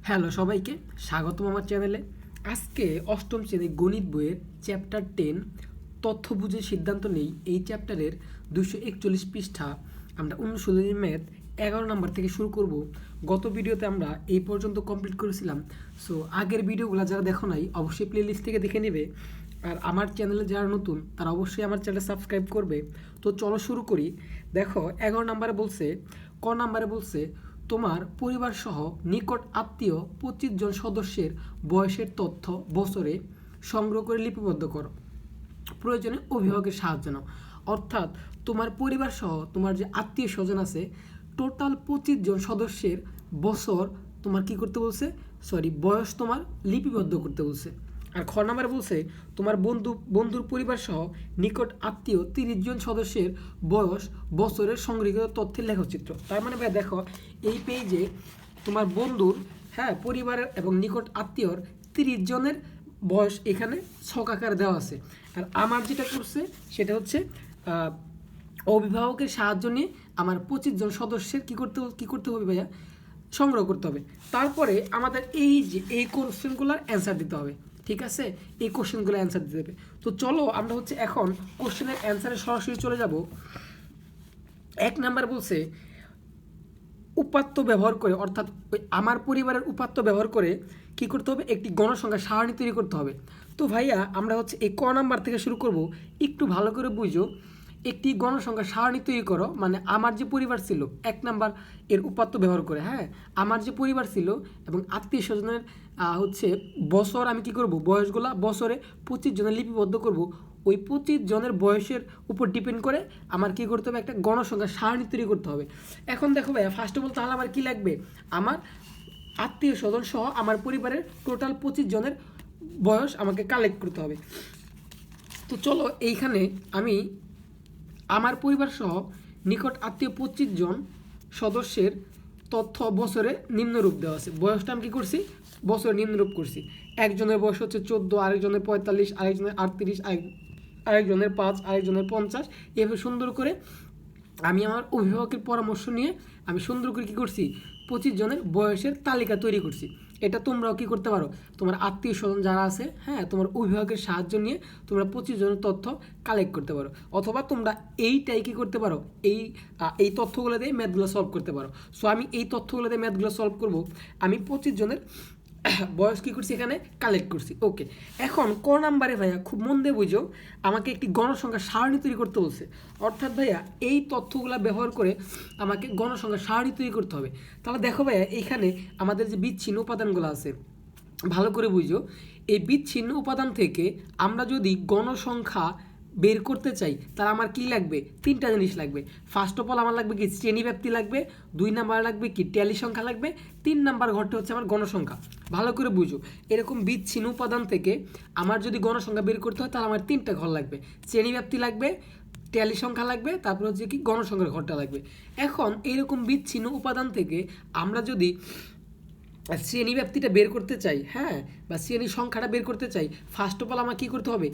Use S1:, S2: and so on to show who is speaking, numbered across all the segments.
S1: Hello সবাইকে স্বাগতম আমার চ্যানেলে। আজকে অষ্টম শ্রেণী গণিত বইয়ের চ্যাপ্টার 10 তথ্য বুঝে সিদ্ধান্ত নেই এই চ্যাপ্টারের 241 পৃষ্ঠা আমরা অনুশীলনী ম্যাথ 11 নম্বর থেকে শুরু করব। গত ভিডিওতে আমরা এই পর্যন্ত কমপ্লিট করেছিলাম। সো আগের ভিডিওগুলো যারা দেখো নাই অবশ্যই প্লেলিস্ট থেকে দেখে নেবে, আর আমার চ্যানেলে যারা নতুন তারা অবশ্যই আমার চ্যানেল সাবস্ক্রাইব করবে। তো চলো শুরু করি। দেখো 11 নম্বরে বলছে, ক নম্বরে বলছে তোমার পরিবার সহ নিকট আত্মীয় 25 জন সদস্যের বয়সের তথ্য বছরে সংগ্রহ করে লিপিবদ্ধ করো, প্রয়োজনে অভিভাবকের সাহায্য নাও। অর্থাৎ তোমার পরিবার সহ তোমার যে আত্মীয় স্বজন আছে টোটাল 25 জন সদস্যের বছর তোমার কি করতে বলছে, বয়স তোমার লিপিবদ্ধ করতে বলছে। আর খ নাম্বারে বলছে তোমার বন্ধুর পরিবার সহ নিকট আত্মীয় 30 জন সদস্যের বয়স বছরের সংগৃহীত তথ্যের লেখচিত্র। তার মানে ভাই দেখো এই পেজে তোমার বন্ধুর পরিবারের এবং নিকট আত্মীয়র 30 জনের বয়স এখানে ছক আকারে দেওয়া আছে। আর আমার যেটা করছে সেটা হচ্ছে অভিভাবকের সাহায্য নিয়ে আমার 25 জন সদস্যের কি করতে হবে ভাইয়া, সংগ্রহ করতে হবে। তারপরে আমাদের এই কোশ্চেনগুলোর অ্যান্সার দিতে হবে। ঠিক আছে, এই কোশ্চেনগুলো অ্যান্সার দিতে হবে। তো চলো আমরা এখন কোশ্চেনের অ্যান্সারে সরাসরি চলে যাব। 1 নাম্বার বলছে উপাত্ত ব্যবহার করে, অর্থাৎ আমার পরিবারের উপাত্ত ব্যবহার করে কি করতে হবে, একটি গণসংখ্যা সারণী তৈরি করতে হবে। তো ভাইয়া আমরা এই ক নাম্বার থেকে শুরু করব। একটু ভালো করে বুঝো, একটি গণসংখ্যা সারণী তৈরি করো মানে আমার যে পরিবার ছিল 1 নাম্বার এর উপাত্ত ব্যবহার করে, আমার যে পরিবার ছিল এবং আত্মীয় স্বজনের বছর আমি কি করব, বয়সগুলা বছরে 25 জনের লিপিবদ্ধ করব। ওই 25 জনের বয়সের উপর ডিপেন্ড করে আমার কি করতে হবে, একটা গণসংখ্যা সারণী তৈরি করতে হবে। এখন দেখো ভাইয়া ফার্স্ট অফ অল তাহলে আমার কি লাগবে, আমার আত্মীয় স্বজন সহ আমার পরিবারের টোটাল 25 জনের বয়স আমাকে কালেক্ট করতে হবে। তো চলো এইখানে আমি আমার পরিবার সহ নিকট আত্মীয় 25 জন সদস্যের তথ্য বছরে নিম্নরূপ দেওয়া আছে। বয়সটা আমি কী করছি, বছরে নিম্নরূপ করছি। একজনের বয়স হচ্ছে 14, আরেকজনের 45, আরেকজনের 38, আরেকজনের 5, আরেকজনের 50। এভাবে সুন্দর করে আমি আমার অভিভাবকের পরামর্শ নিয়ে আমি সুন্দর করে কী করছি, 25 জনের বয়সের তালিকা তৈরি করছি। এটা তোমরাও কি করতে পারো, তোমার আত্মীয় স্বজন যারা আছে তোমার অভিভাবকের সাহায্য নিয়ে তোমরা 25 জনের তথ্য কালেক্ট করতে পারো, অথবা তোমরা এইটাই কি করতে পারো, এই তথ্যগুলো দিয়ে ম্যাথগুলো সলভ করতে পারো। সো আমি এই তথ্যগুলো দিয়ে ম্যাথগুলো সলভ করব। আমি 25 জনের বয়স কী করছি এখানে কালেক্ট করছি। ওকে, এখন ক নাম্বারে ভাইয়া খুব মন দিয়ে বুঝো, আমাকে একটি গণসংখ্যা সারণী তৈরি করতে বলছে। অর্থাৎ ভাইয়া এই তথ্যগুলো ব্যবহার করে আমাকে গণসংখ্যা সারণী তৈরি করতে হবে। তাহলে দেখো ভাইয়া এইখানে আমাদের যে বিচ্ছিন্ন উপাদানগুলো আছে ভালো করে বুঝো, এই বিচ্ছিন্ন উপাদান থেকে আমরা যদি গণসংখ্যা বের করতে চাই তাহলে আমার কি লাগবে, 3টা জিনিস লাগবে। ফার্স্ট অফ অল আমার লাগবে কি, শ্রেণীব্যাপ্তি লাগবে। 2 নাম্বার লাগবে কি, ট্যালি সংখ্যা লাগবে। 3 নাম্বার ঘরটা হচ্ছে আমার গণসংখ্যা। ভালো করে বুঝো, এরকম বিচ্ছিন্ন উপাদান থেকে আমার যদি গণসংখ্যা বের করতে হয় তাহলে আমার 3টা ঘর লাগবে। শ্রেণীব্যাপ্তি লাগবে, ট্যালি সংখ্যা লাগবে, তারপর হচ্ছে কি গণসংখ্যার ঘরটা লাগবে। এখন এইরকম বিচ্ছিন্ন উপাদান থেকে আমরা যদি শ্রেণীব্যাপ্তিটা বের করতে চাই, বা শ্রেণী সংখ্যাটা বের করতে চাই, ফার্স্ট অফ অল আমার কী করতে হবে,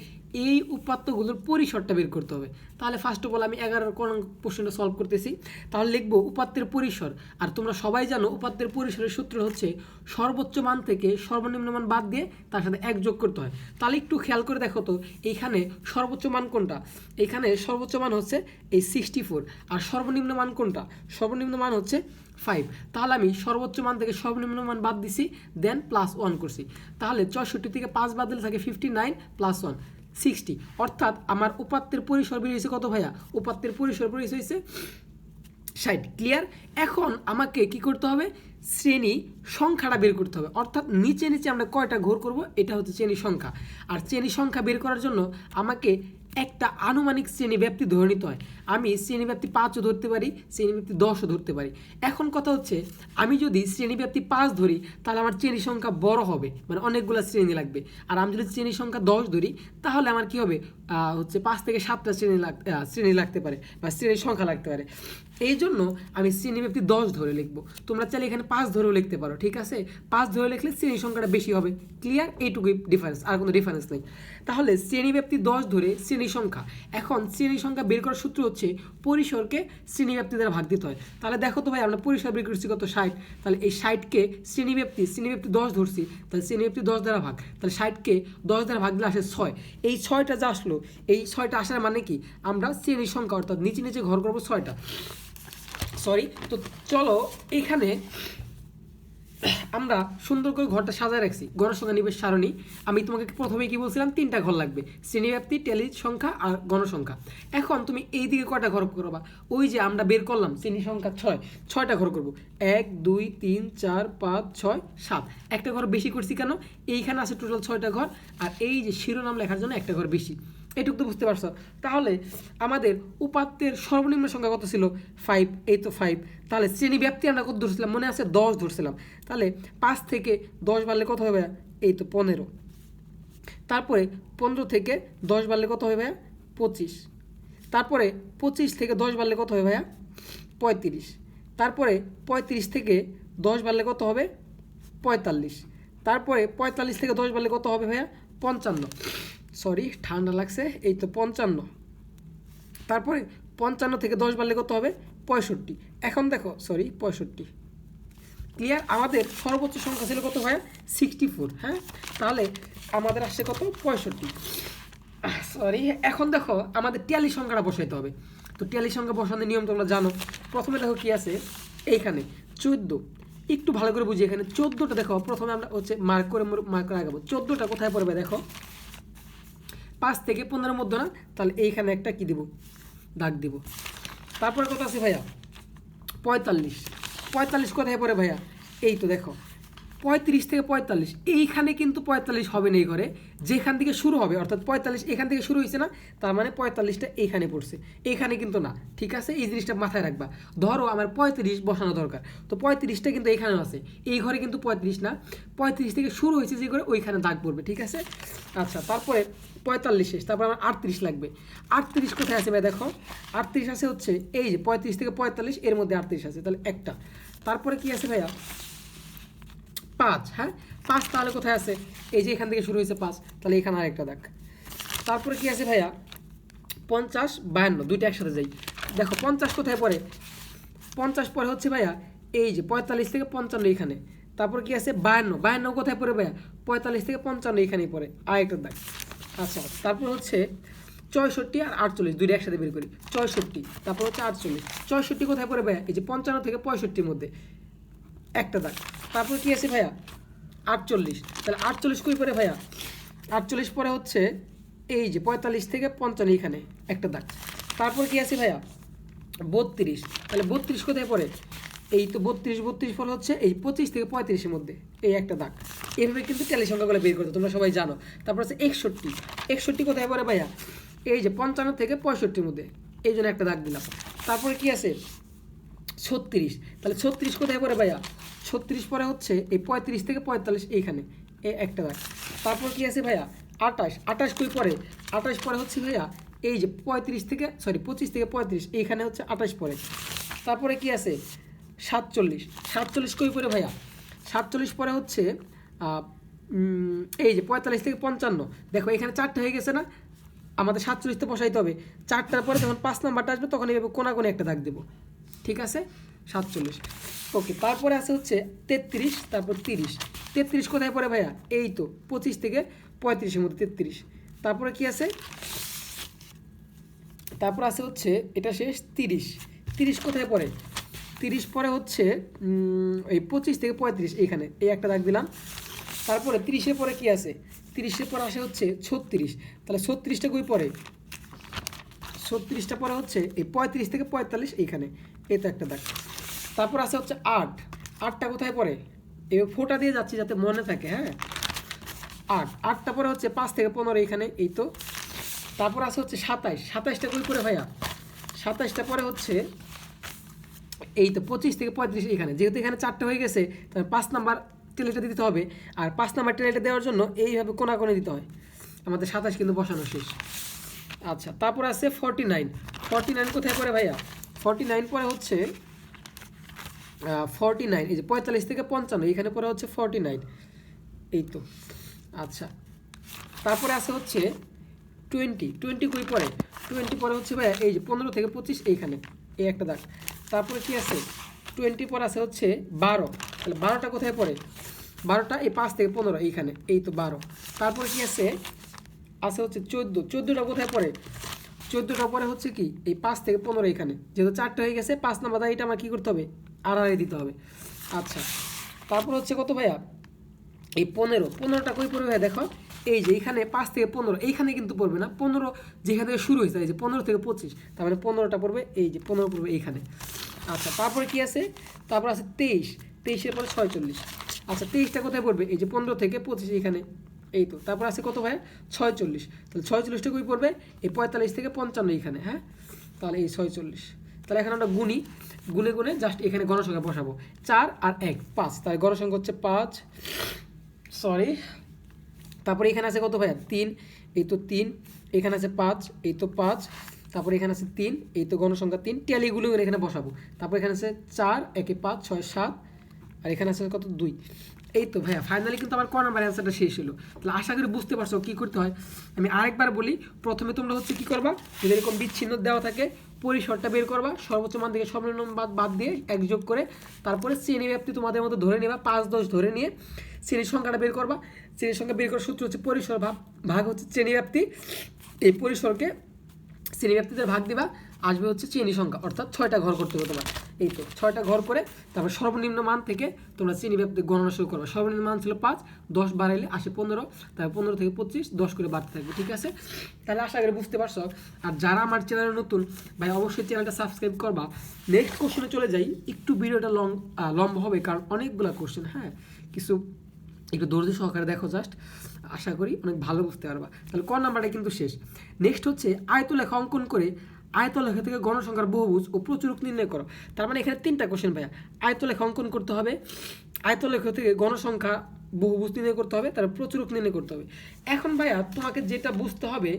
S1: এই উপাত্তগুলোর পরিসরটা বের করতে হবে। তাহলে ফার্স্ট অফ অল আমি 11 প্রশ্নটা সলভ করতেছি। তাহলে লিখবো উপাত্তের পরিসর। আর তোমরা সবাই জানো উপাত্তের পরিসরের সূত্র হচ্ছে সর্বোচ্চ মান থেকে সর্বনিম্ন মান বাদ দিয়ে তার সাথে 1 যোগ করতে হয়। তাহলে একটু খেয়াল করে দেখো তো এইখানে সর্বোচ্চ মান কোনটা, এখানে সর্বোচ্চ মান হচ্ছে এই 64, আর সর্বনিম্ন মান কোনটা, সর্বনিম্ন মান হচ্ছে 5। তাহলে আমি সর্বোচ্চ মান থেকে সর্বনিম্ন মান বাদ দিছি, দেন +1 করছি। তাহলে 64 থেকে 5 বাদ দিলে থাকে 59 + 1 60। অর্থাৎ আমার উপাত্তের পরিসর বের হয়েছে কত ভাইয়া, উপাত্তের পরিসর বের হয়েছে 60। ক্লিয়ার? এখন আমাকে কি করতে হবে, শ্রেণী সংখ্যাটা বের করতে হবে। অর্থাৎ নিচে নিচে আমরা কয়টা ঘর করব, এটা হচ্ছে শ্রেণী সংখ্যা। আর শ্রেণী সংখ্যা বের করার জন্য আমাকে একটা আনুমানিক শ্রেণী ব্যাপ্তি ধরে নিতে হয়। আমি শ্রেণী ব্যাপ্তি 5ও ধরতে পারি, শ্রেণী ব্যাপ্তি 10ও ধরতে পারি। এখন কথা হচ্ছে আমি যদি শ্রেণী ব্যাপ্তি 5 ধরি তাহলে আমার শ্রেণী সংখ্যা বড় হবে, মানে অনেকগুলো শ্রেণী লাগবে। আর আমি যদি শ্রেণী সংখ্যা 10 ধরি তাহলে আমার কি হবে, 5 থেকে 7টা শ্রেণী লাগতে পারে, বা শ্রেণীর সংখ্যা লাগতে পারে। এই জন্য আমি শ্রেণীব্যাপ্তি 10 ধরে লিখবো। তোমরা চাইলে এখানে 5 ধরেও লিখতে পারো, ঠিক আছে? 5 ধরে লিখলে শ্রেণী সংখ্যাটা বেশি হবে। ক্লিয়ার? এইটুকুই ডিফারেন্স, আর কোনো ডিফারেন্স নেই। তাহলে শ্রেণীব্যাপ্তি 10 ধরে শ্রেণী শ্রেণী সংখ্যা। এখন শ্রেণী সংখ্যা বের করার সূত্র হচ্ছে পরিসরকে শ্রেণীব্যাপ্তি দ্বারা ভাগ দিতে হয়। তাহলে দেখো তো ভাই আমরা পরিসর বের করছি কত 60, তাহলে এই 60কে শ্রেণীব্যাপ্তি 10 ধরছি, তাহলে শ্রেণীব্যাপ্তি 10 দ্বারা ভাগ, তাহলে 60কে 10 দ্বারা ভাগ দিলে আসে 6। এই 6টা যা আসলো, এই 6টা আসার মানে কি আমরা শ্রেণী সংখ্যা অর্থাৎ নিচে নিচে ঘর করবো 6টা। সরি, তো চলো এখানে আমরা সুন্দর করে ঘরটা সাজায় রাখছি। গণসংখ্যা নিবেশ সারণী। আমি তোমাকে প্রথমে কি বলছিলাম 3টা ঘর লাগবে, শ্রেণীব্যাপ্তি, টেলি সংখ্যা আর গণসংখ্যা। এখন তুমি এই দিকে কয়টা ঘর করবা, ওই যে আমরা বের করলাম শ্রেণী সংখ্যা 6টা ঘর করবো, 1 2 3 4 5 6 7। একটা ঘর বেশি করছি কেন, এইখানে আছে টোটাল 6টা ঘর, আর এই যে শিরোনাম লেখার জন্য একটা ঘর বেশি। এটুকু তো বুঝতে পারছো। তাহলে আমাদের উপাত্তের সর্বনিম্ন সংখ্যা কত ছিল 5, এই তো 5। তাহলে শ্রেণী ব্যাপ্তি আমরা কত ধরছিলাম মনে আছে 10 ধরছিলাম। তাহলে 5 থেকে 10 বাড়লে কত হবে, এই তো 15। তারপরে 15 থেকে 10 বাড়লে কত হবে, 25। তারপরে 25 থেকে 10 বাড়লে কত হবে ভাইয়া, 35। তারপরে 35 থেকে 10 বাড়লে কত হবে, 45। তারপরে 45 থেকে 10 বাড়লে কত হবে ভাইয়া, 55। সরি ঠান্ডা লাগছে, এই তো 55। তারপরে 55 থেকে 10 বাড়লে কত হবে, 65। এখন দেখো সরি 65। ক্লিয়ার? আমাদের সর্বোচ্চ সংখ্যা ছিল কত ভাইয়া, 64। হ্যাঁ, তাহলে আমাদের আসছে কত, 65। সরি, এখন দেখো আমাদের টেলি সংখ্যাটা বসাইতে হবে। তো টেলি সংখ্যা বসানোর নিয়ম তোমরা জানো। প্রথমে দেখো কি আছে এইখানে 14। একটু ভালো করে বুঝি, এখানে 14টা দেখো। প্রথমে আমরা হচ্ছে মার্ক করে আগাবো। 14টা কোথায় পড়বে দেখো, 5 থেকে 15 মধ্যে না, তাহলে এইখানে একটা কি দিব, দাগ দিব। তারপরে কত আছে ভাইয়া, 45। 45 কোথায় পড়ে ভাইয়া, এই তো দেখো 35 থেকে 45, এইখানে কিন্তু 45 হবে না এই ঘরে, যেখান থেকে শুরু হবে, অর্থাৎ 45 এখান থেকে শুরু হয়েছে না, তার মানে 45টা এইখানে পড়ছে, এইখানে কিন্তু না। ঠিক আছে, এই জিনিসটা মাথায় রাখবা। ধরো আমার 35 বসানো দরকার, তো 35টা কিন্তু এখানেও আছে, এই ঘরে কিন্তু 35 না, 35 থেকে শুরু হয়েছে যে ঘরে ওইখানে দাগ পড়বে। ঠিক আছে, আচ্ছা। তারপরে 45 শেষ, তারপর আমার 38 লাগবে। 38 কোথায় আছে ভাই দেখো, 38 আছে হচ্ছে এই যে 35 থেকে 45 এর মধ্যে 38 আছে, তাহলে একটা। তারপরে কি আছে ভাইয়া, 5। হ্যাঁ, 5 তাহলে কোথায় আছে, এই যে এখান থেকে শুরু হয়েছে 5, তাহলে এখানে আরেকটা দাগ। তারপরে কি আছে ভাইয়া, 50 52, দুইটা একসাথে যাই। দেখো 50 কোথায় পড়ে, 50 পরে হচ্ছে ভাইয়া এই যে 45 থেকে 55 এখানে। তারপর কি আছে 52, 52 কোথায় পড়ে ভাইয়া, 45 থেকে 55 এখানেই পড়ে, আরেকটা দাগ। আচ্ছা, তারপর হচ্ছে 64 আর 48 দুইটা একসাথে বের করি, 64, তারপর হচ্ছে 48। 64 কোথায় পড়ে ভাইয়া, এই যে 55 থেকে 65-র মধ্যে একটা দাগ। তারপর কি আছে ভাইয়া 48, তাহলে 48 কই পড়ে ভাইয়া, 48 পরে হচ্ছে এই যে 45 থেকে 55 এখানে একটা দাগ। তারপর কি আছে ভাইয়া 32, তাহলে 32 কোথায় পড়ে, এই তো 32 পরে হচ্ছে এই 25 থেকে 35-এর মধ্যে এই একটা দাগ। এইভাবে কিন্তু টেলি সংখ্যাগুলো বের করতে তোমরা সবাই জানো। তারপর হচ্ছে 61, 61 কোথায় পড়ে ভাইয়া, এই যে 55 থেকে 65-র মধ্যে, এই জন্য একটা দাগ দিলাম। তারপরে কি আছে 36, তাহলে 36 কোথায় পড়ে ভাইয়া, 36 পরে হচ্ছে এই 35 থেকে 45 এইখানে এই একটা দাগ। তারপর কি আছে ভাইয়া 28, 28 কই পরে, 28 পরে হচ্ছে ভাইয়া এই যে 25 থেকে 35 এইখানে হচ্ছে 28 পরে। তারপরে কি আছে 47, 47 কই পরে ভাইয়া, 47 পরে হচ্ছে এই যে 45 থেকে 55, দেখো এখানে 4টা হয়ে গেছে না, আমাদের 47তে বসাইতে হবে। 4টার পরে যখন 5 নাম্বারটা আসবে তখন এইভাবে কোনাকুনি একটা দাগ দেবো। ঠিক আছে, 47। ওকে, তারপরে আছে হচ্ছে 33, তারপর 30। 33 কোথায় পড়ে ভাইয়া, এই তো 25 থেকে 35-এর মধ্যে 33। তারপরে কি আছে, তারপর আছে হচ্ছে এটা শেষ 30। 30 কোথায় পড়ে, 30 পরে হচ্ছে এই 25 থেকে 35 এইখানে এই একটা দাগ দিলাম। তারপরে 30-এর পরে কি আছে, 30-এর পরে আসে হচ্ছে 36, তাহলে 36টা কই পড়ে, 36টা পরে হচ্ছে এই 35 থেকে 45 এইখানে এই তো একটা দাগ। তারপর আছে হচ্ছে 8, 8টা কোথায় পড়ে, এবার ফোঁটা দিয়ে যাচ্ছি যাতে মনে থাকে। হ্যাঁ, 8, 8টা পরে হচ্ছে 5 থেকে 15 এইখানে এই তো। তারপর আছে হচ্ছে 27, 27টা কই পড়ে ভাইয়া, 27টা পরে হচ্ছে এই তো 25 থেকে 35 এখানে, যেহেতু এখানে 4টা হয়ে গেছে তাহলে 5 নাম্বার টেলিটা দিতে হবে, আর 5 নাম্বার টেলিটা দেওয়ার জন্য এইভাবে কোনাকুনি দিতে হয়। আমাদের 27 কিন্তু বসানো শেষ। আচ্ছা, তারপর আছে 49, 49 কোথায় পড়ে ভাইয়া, 49 পরে হচ্ছে 49 এই যে 45 থেকে 55 এখানে পরে হচ্ছে 49 এই তো। আচ্ছা, তারপরে আছে হচ্ছে টোয়েন্টি কই পরে 20 পরে হচ্ছে ভাইয়া এই যে 15 থেকে 25 এইখানে এই একটা দাগ। তারপরে কি আছে 20 পরে আছে হচ্ছে 12, তাহলে 12টা কোথায় পড়ে 12টা এই 5 থেকে 15 এইখানে এই তো 12। তারপরে কি আছে হচ্ছে 14টা কোথায় পড়ে 14টা পরে হচ্ছে কি এই 5 থেকে 15 এখানে, যেহেতু 4টা হয়ে গেছে 5 নাম্বার দাগ এটা আমার কী করতে হবে আড়াআড়ি দিতে হবে। আচ্ছা তারপর হচ্ছে কত ভাইয়া এই 15টা কই পড়বে ভাইয়া দেখো এই যে এখানে 5 থেকে 15 এইখানে কিন্তু পড়বে না, 15 যেখান থেকে শুরু হয়েছে এই যে 15 থেকে 25, তার মানে 15টা পড়বে এই যে 15 পড়বে এইখানে। আচ্ছা তারপরে কি আছে তারপর আছে 23 পরে 46। আচ্ছা 23টা কোথায় পড়বে এই যে 15 থেকে 25 এখানে এই তো। তারপর আছে কত ভাইয়া 46, তাহলে 46টা কই পড়বে এই 45 থেকে 55 এখানে, হ্যাঁ তাহলে এই 46। তাহলে এখন আমরা গুনে জাস্ট এখানে গণসংখ্যা বসাবো 4 আর 1 5, তাহলে গণসংখ্যা হচ্ছে 5 সরি। তারপরে এখানে আছে কত ভাইয়া 3 এই তো 3, এখানে আছে 5 এই তো 5, তারপরে এখানে আছে 3 এই তো গণসংখ্যা 3, ট্যালিগুলো এখানে বসাবো। তারপর এখানে আছে 4 1 5 6 7 আর এখানে আছে কত 2। এই তো ভাইয়া ফাইনালি কিন্তু আমার ক নাম্বার অ্যান্সারটা শেষ হলো। তাহলে আশা করি বুঝতে পারছো কী করতে হয়। আমি আরেকবার বলি, প্রথমে তোমরা হচ্ছে কী করবা যদি এরকম বিচ্ছিন্ন দেওয়া থাকে পরিসরটা বের করবা, সর্বোচ্চ মান থেকে সর্বনিম্ন বাদ দিয়ে এক যোগ করে, তারপরে শ্রেণী ব্যাপ্তি তোমাদের মতো ধরে নেবা 5 10 ধরে নিয়ে শ্রেণীর সংখ্যাটা বের করবা। শ্রেণীর সংখ্যা বের করার সূত্র হচ্ছে পরিসর ভাগ হচ্ছে শ্রেণী ব্যাপ্তি, এই পরিসরকে শ্রেণী ব্যাপ্তিতে ভাগ দিবা, আসবে হচ্ছে শ্রেণী সংখ্যা, অর্থাৎ 6টা ঘর করতে হবে তোমার। এই তো 6টা ঘর করে তারপর সর্বনিম্ন মান থেকে তোমরা শ্রেণী ব্যাপ্তি গণনা শুরু করবে। সর্বনিম্ন মান ছিল 5, 10 বাড়াইলে আসে 15, তারপর 15 থেকে 25 10 করে বাড়তে থাকবে, ঠিক আছে। তাহলে আশা করি বুঝতে পারছো। আর যারা আমার চ্যানেলে নতুন ভাই অবশ্যই চ্যানেলটা সাবস্ক্রাইব করবা। নেক্সট কোশ্চেনে চলে যাই, একটু ভিডিওটা লম্বা হবে কারণ অনেকগুলো কোশ্চেন, হ্যাঁ কিছু একটু ধৈর্য সহকারে দেখো জাস্ট, আশা করি অনেক ভালো বুঝতে পারবা। তাহলে ক নাম্বারটা কিন্তু শেষ। নেক্সট হচ্ছে আয়তলেখা অঙ্কন করে আয়তলেখা থেকে গণসংখ্যার বহুভুজ ও প্রচুরক নির্ণয় করো। তার মানে এখানে 3টা কোশ্চেন ভাইয়া, আয়তলেখা অঙ্কন করতে হবে, আয়তলেখা থেকে গণসংখ্যা বহুভুজ নির্ণয় করতে হবে, তারপর প্রচুরক নির্ণয় করতে হবে। এখন ভাইয়া তোমাকে যেটা বুঝতে হবে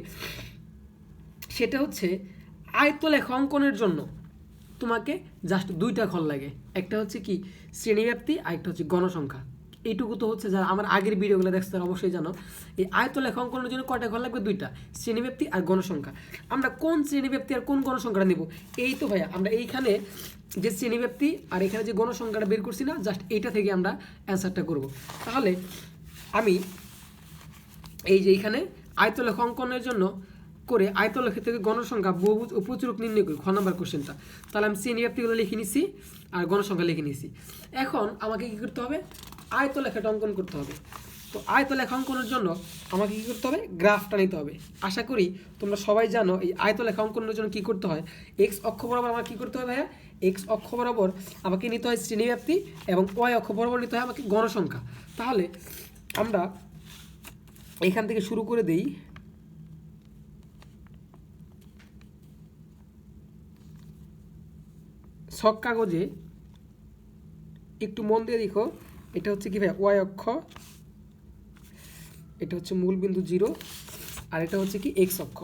S1: সেটা হচ্ছে আয়তলেখা অঙ্কনের জন্য তোমাকে জাস্ট 2টা ঘর লাগে, একটা হচ্ছে কি শ্রেণীব্যাপ্তি আর একটা হচ্ছে গণসংখ্যা। এইটুকু তো হচ্ছে যারা আমার আগের ভিডিওগুলো দেখছো তারা অবশ্যই জানো। এই আয়তলেখা অঙ্কনের জন্য কয়টা ঘর লাগবে 2টা, শ্রেণীব্যাপ্তি আর গণসংখ্যা। আমরা কোন শ্রেণীব্যাপ্তি আর কোন গণসংখ্যাটা নেব এই তো ভাইয়া আমরা এইখানে যে শ্রেণীব্যাপ্তি আর এখানে যে গণসংখ্যাটা বের করছি না, জাস্ট এইটা থেকে আমরা অ্যান্সারটা করব। তাহলে আমি এই যে এইখানে আয়তলেখা অঙ্কনের জন্য করে আয়তলেখা থেকে গণসংখ্যা বহুভুজ ও প্রচুরক নির্ণয় করি, খ নাম্বার কোশ্চেনটা। তাহলে আমি শ্রেণীব্যাপ্তিগুলো লিখে নিছি আর গণসংখ্যা লিখে নিছি। এখন আমাকে কী করতে হবে আয়তলেখাটা অঙ্কন করতে হবে। তো আয়তলেখা অঙ্কনের জন্য আমাকে কী করতে হবে গ্রাফটা নিতে হবে। আশা করি তোমরা সবাই জানো এই আয়তলেখা অঙ্কনের জন্য কী করতে হয়, এক্স অক্ষ বরাবর আমার কী করতে হয় ভাইয়া, এক্স অক্ষ বরাবর আমাকে নিতে হয় শ্রেণীব্যাপ্তি এবং ওয়াই অক্ষ বরাবর নিতে হয় আমাকে গণসংখ্যা। তাহলে আমরা এখান থেকে শুরু করে দেই। ছক কাগজে একটু মন দিয়ে দেখো, এটা হচ্ছে কি ভাই ওয়াই অক্ষ, এটা হচ্ছে মূল বিন্দু 0 আর এটা হচ্ছে কি এক্স অক্ষ।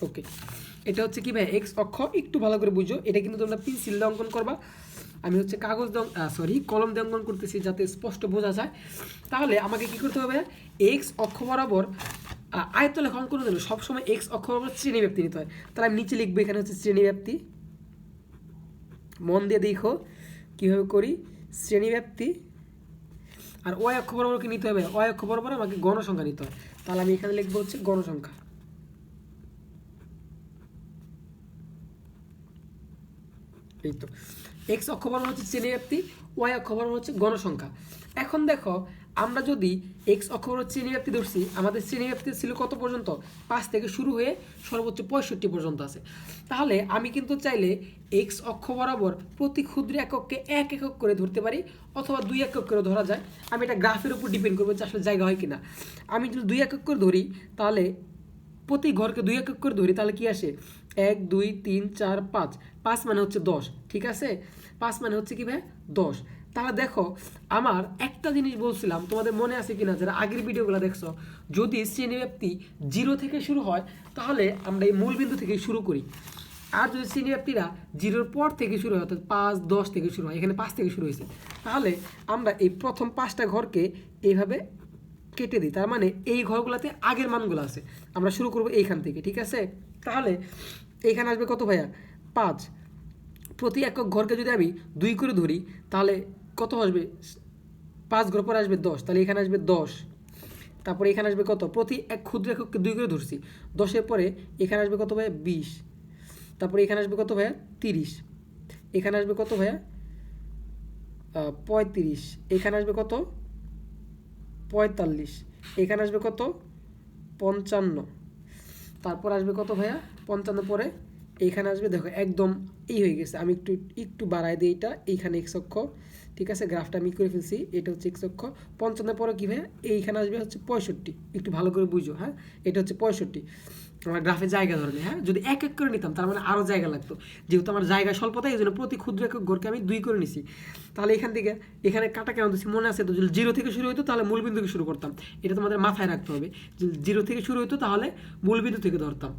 S1: ওকে এটা হচ্ছে কি ভাই এক্স অক্ষ, একটু ভালো করে বুঝো, এটা কিন্তু তোমরা পেন্সিল দিয়ে অঙ্কন করবা, আমি হচ্ছে কাগজ কলম দিয়ে অঙ্কন করতেছি যাতে স্পষ্ট বোঝা যায়। তাহলে আমাকে কি করতে হবে এক্স অক্ষ বরাবর আয়তলেখা অঙ্কনের জন্য সবসময় এক্স অক্ষ বরাবর শ্রেণীব্যাপ্তি নিতে হয়। তাহলে আমি নিচে লিখবো এখানে হচ্ছে শ্রেণীব্যাপ্তি, মন দিয়ে দেখো কীভাবে করি শ্রেণীব্যাপ্তি। আর ওয়াই অক্ষ বরাবর কি নিতে হবে, ওয়াই অক্ষ বরাবর আমাকে গণসংখ্যা নিতে হয়। তাহলে আমি এখানে লিখবো হচ্ছে গণসংখ্যা। এই তো এক্স অক্ষ বরাবর হচ্ছে শ্রেণীব্যাপ্তি, ওয়াই অক্ষ বরাবর হচ্ছে গণসংখ্যা। এখন দেখো আমরা যদি এক্স অক্ষ বরাবর শ্রেণীব্যাপ্তি ধরছি, আমাদের শ্রেণীব্যাপ্তি ছিল কত পর্যন্ত 5 থেকে শুরু হয়ে সর্বোচ্চ 65 পর্যন্ত আছে। তাহলে আমি কিন্তু চাইলে এক্স অক্ষ বরাবর প্রতি ক্ষুদ্র একককে 1 একক করে ধরতে পারি অথবা 2 একক করে ধরা যায়। আমি এটা গ্রাফের উপর ডিপেন্ড করবো যে আসলে জায়গা হয় কিনা। আমি যদি 2 একক করে ধরি তাহলে প্রতি ঘরকে 2 একক করে ধরি তাহলে কি আসে 1 2 3 4 5, 5 মানে হচ্ছে 10, ঠিক আছে 5 মানে হচ্ছে কি ভাই 10। তাহলে দেখো আমার একটা জিনিস বলছিলাম তোমাদের মনে আছে কিনা যারা আগের ভিডিওগুলো দেখছো, যদি শ্রেণীব্যাপ্তি 0 থেকে শুরু হয় তাহলে আমরা এই মূল বিন্দু থেকে শুরু করি। আর যদি শ্রেণী ব্যাপ্তিরা 0-র পর থেকে শুরু হয়, অর্থাৎ 5, 10 থেকে শুরু হয়, এখানে 5 থেকে শুরু হয়েছে, তাহলে আমরা এই প্রথম 5টা ঘরকে এইভাবে কেটে দিই। তার মানে এই ঘরগুলোতে আগের মানগুলো আছে। আমরা শুরু করব এইখান থেকে, ঠিক আছে? তাহলে এইখানে আসবে কত ভাইয়া? 5। প্রতি একক ঘরকে যদি আমি 2 করে ধরি তাহলে কত আসবে? 5 ঘর পরে আসবে 10, তাহলে এখানে আসবে 10। তারপরে এখানে আসবে কত? প্রতি এক ক্ষুদ্র এককে 2 করে ধরছি, 10-এর পরে এখানে আসবে কত ভাইয়া? 20। তারপরে এখানে আসবে কত ভাইয়া? 30। এখানে আসবে কত ভাইয়া? 35। এখানে আসবে কত? 45। এখানে আসবে কত? 55। তারপর আসবে কত ভাইয়া? 55 পরে এইখানে আসবে, দেখো একদম এই হয়ে গেছে। আমি একটু একটু বাড়াই দিই, এটা এইখানে x অক্ষ, ঠিক আছে? গ্রাফটা আমি করে ফেলছি, এটা হচ্ছে x অক্ষ। 55 পরে কী ভাইয়া? এইখানে আসবে হচ্ছে 65। একটু ভালো করে বুঝো, হ্যাঁ? এটা হচ্ছে 65। আমার গ্রাফে জায়গা ধরনে, হ্যাঁ? যদি এক এক করে নিতাম তার মানে আরও জায়গা লাগতো। যেহেতু আমার জায়গা স্বল্পতা, এই জন্য প্রতি ক্ষুদ্র একক ঘরকে আমি 2 করে নিছি। তাহলে এখান থেকে এখানে কাটা কেন দিচ্ছি মনে আছে তো? যদি 0 থেকে শুরু হতো তাহলে মূলবিন্দু থেকে শুরু করতাম, এটা তোমাদের মাথায় রাখতে হবে। যদি 0 থেকে শুরু হতো তাহলে মূলবিন্দু থেকে ধরতাম।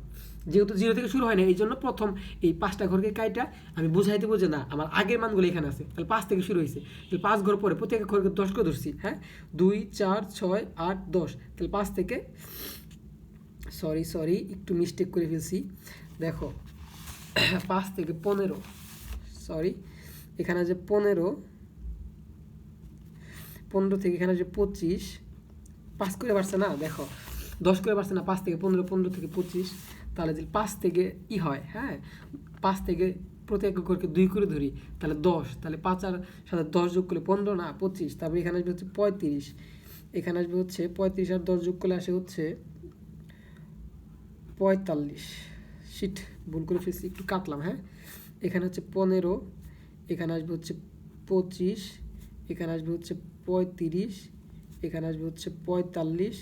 S1: যেহেতু 0 থেকে শুরু হয় না, এই জন্য প্রথম এই 5টা ঘরকে কাইটা আমি বুঝাই দেবো যে না, আমার আগের মানগুলো এখানে আছে, তাহলে 5 থেকে শুরু হয়েছে। তাহলে 5 ঘর পরে প্রত্যেক ঘরকে 10 করে ধরছি, হ্যাঁ? 2, 4, 6, 8, 10। তাহলে 5 থেকে, সরি একটু মিস্টেক করে ফেলছি, দেখো 5 থেকে 15, সরি এখানে যে 15 থেকে এখানে যে 25, 5 করে বাড়ছে না, দেখো 10 করে বাড়ছে না, 5 থেকে 15, 15 থেকে 25। তাহলে যদি 5 থেকে হয়, হ্যাঁ, 5 থেকে প্রতি একক ঘরকে 2 করে ধরি তাহলে 10, তাহলে 5 আর সাথে 10 যোগ করলে 15 না 25। তারপরে এখানে আসবে হচ্ছে 35, এখানে আসবে হচ্ছে 35 আর 10 যোগ করলে আসে হচ্ছে 45। শিট, ভুল করে ফেলছি, একটু কাটলাম, হ্যাঁ? এখানে হচ্ছে 15, এখানে আসবে হচ্ছে 25, এখানে আসবে হচ্ছে 35, এখানে আসবে হচ্ছে 45,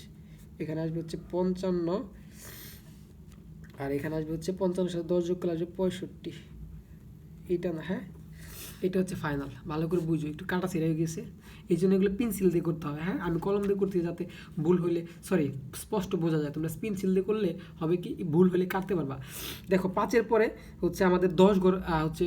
S1: এখানে আসবে হচ্ছে 55, আর এখানে আসবে হচ্ছে 55 সাথে 10 যোগ করলে আসবে 65। এইটা না, হ্যাঁ, এটা হচ্ছে ফাইনাল। ভালো করে বুঝো, একটু কাটা ছেড়ে হয়ে গেছে, এই জন্য এগুলো পেন্সিল দিয়ে করতে হবে, হ্যাঁ? আমি কলম দিয়ে করতে যাতে ভুল হলে, সরি, স্পষ্ট বোঝা যায়। তোমরা পেন্সিল দিয়ে করলে হবে কি, ভুল হলে কাটতে পারবা। দেখো 5-এর পরে হচ্ছে আমাদের 10 ঘর হচ্ছে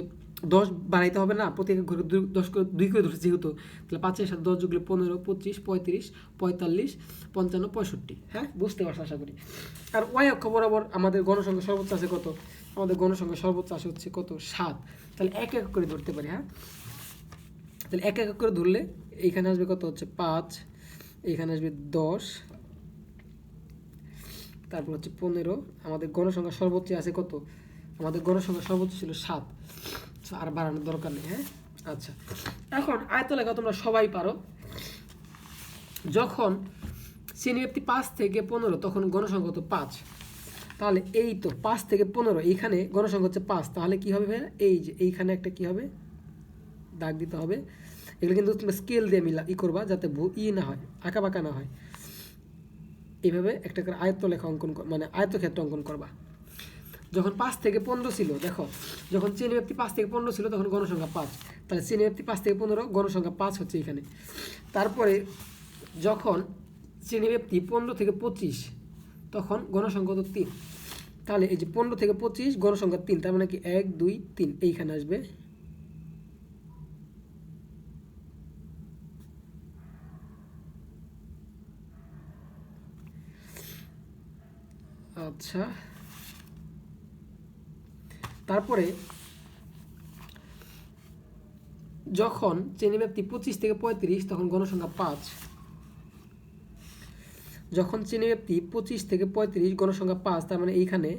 S1: 10 বাড়াইতে হবে না, প্রত্যেক ঘরে 10 করে 2 করে ধরছে যেহেতু, তাহলে 5-এর সাথে 10 যোগ করলে 15, 25, 35, 45, 55, 65, হ্যাঁ? বুঝতে পারছো আশা করি। আর ওয়াই অক্ষ বরাবর আমাদের গণসংখ্যা সর্বোচ্চ আছে কত? আমাদের গণসংখ্যা সর্বোচ্চ আসে হচ্ছে কত? 7। তাহলে এক এক করে ধরতে পারি, হ্যাঁ? তাহলে এক এক করে ধরলে এইখানে আসবে কত? হচ্ছে 5, এইখানে আসবে 10, তারপর হচ্ছে 15। আমাদের গণসংখ্যা সর্বোচ্চ আছে কত? আমাদের গণসংখ্যা সর্বোচ্চ ছিল 7, আর বাড়ানোর দরকার নেই, হ্যাঁ? আচ্ছা, এখন আয়তলেখা তোমরা সবাই পারো। যখন শ্রেণীব্যাপ্তি 5 থেকে 15 তখন গণসংখ্যা হতো 5। তাহলে এই তো 5 থেকে 15, এইখানে গণসংখ্যা হচ্ছে 5, তাহলে কি হবে ভাইয়া? এই যে এইখানে একটা কি হবে? দাগ দিতে হবে। এগুলো কিন্তু তুমি স্কেল দিয়ে করবা যাতে না হয়, আঁকা বাঁকা না হয়। এইভাবে একটা করে আয়তলেখা অঙ্কন, মানে আয়তক্ষেত্র অঙ্কন করবা। যখন 5 থেকে 15 ছিল, দেখো যখন শ্রেণীব্যাপ্তি 5 থেকে 15 ছিল তখন গণসংখ্যা 5, তাহলে শ্রেণীব্যাপ্তি 5 থেকে 15, গণসংখ্যা 5 হচ্ছে এখানে। তারপরে যখন শ্রেণীব্যাপ্তি 15 থেকে 25 তখন গণসংখ্যা তো 3, তাহলে এই যে 15 থেকে 25 গণসংখ্যা 3, তার মানে কি 1, 2, 3 এইখানে আসবে। আচ্ছা, তারপরে যখন শ্রেণীব্যাপ্তি 25 থেকে 35 তখন গণসংখ্যা 5, যখন শ্রেণীব্যাপ্তি 25 থেকে 35 গণসংখ্যা 5, তার মানে এইখানে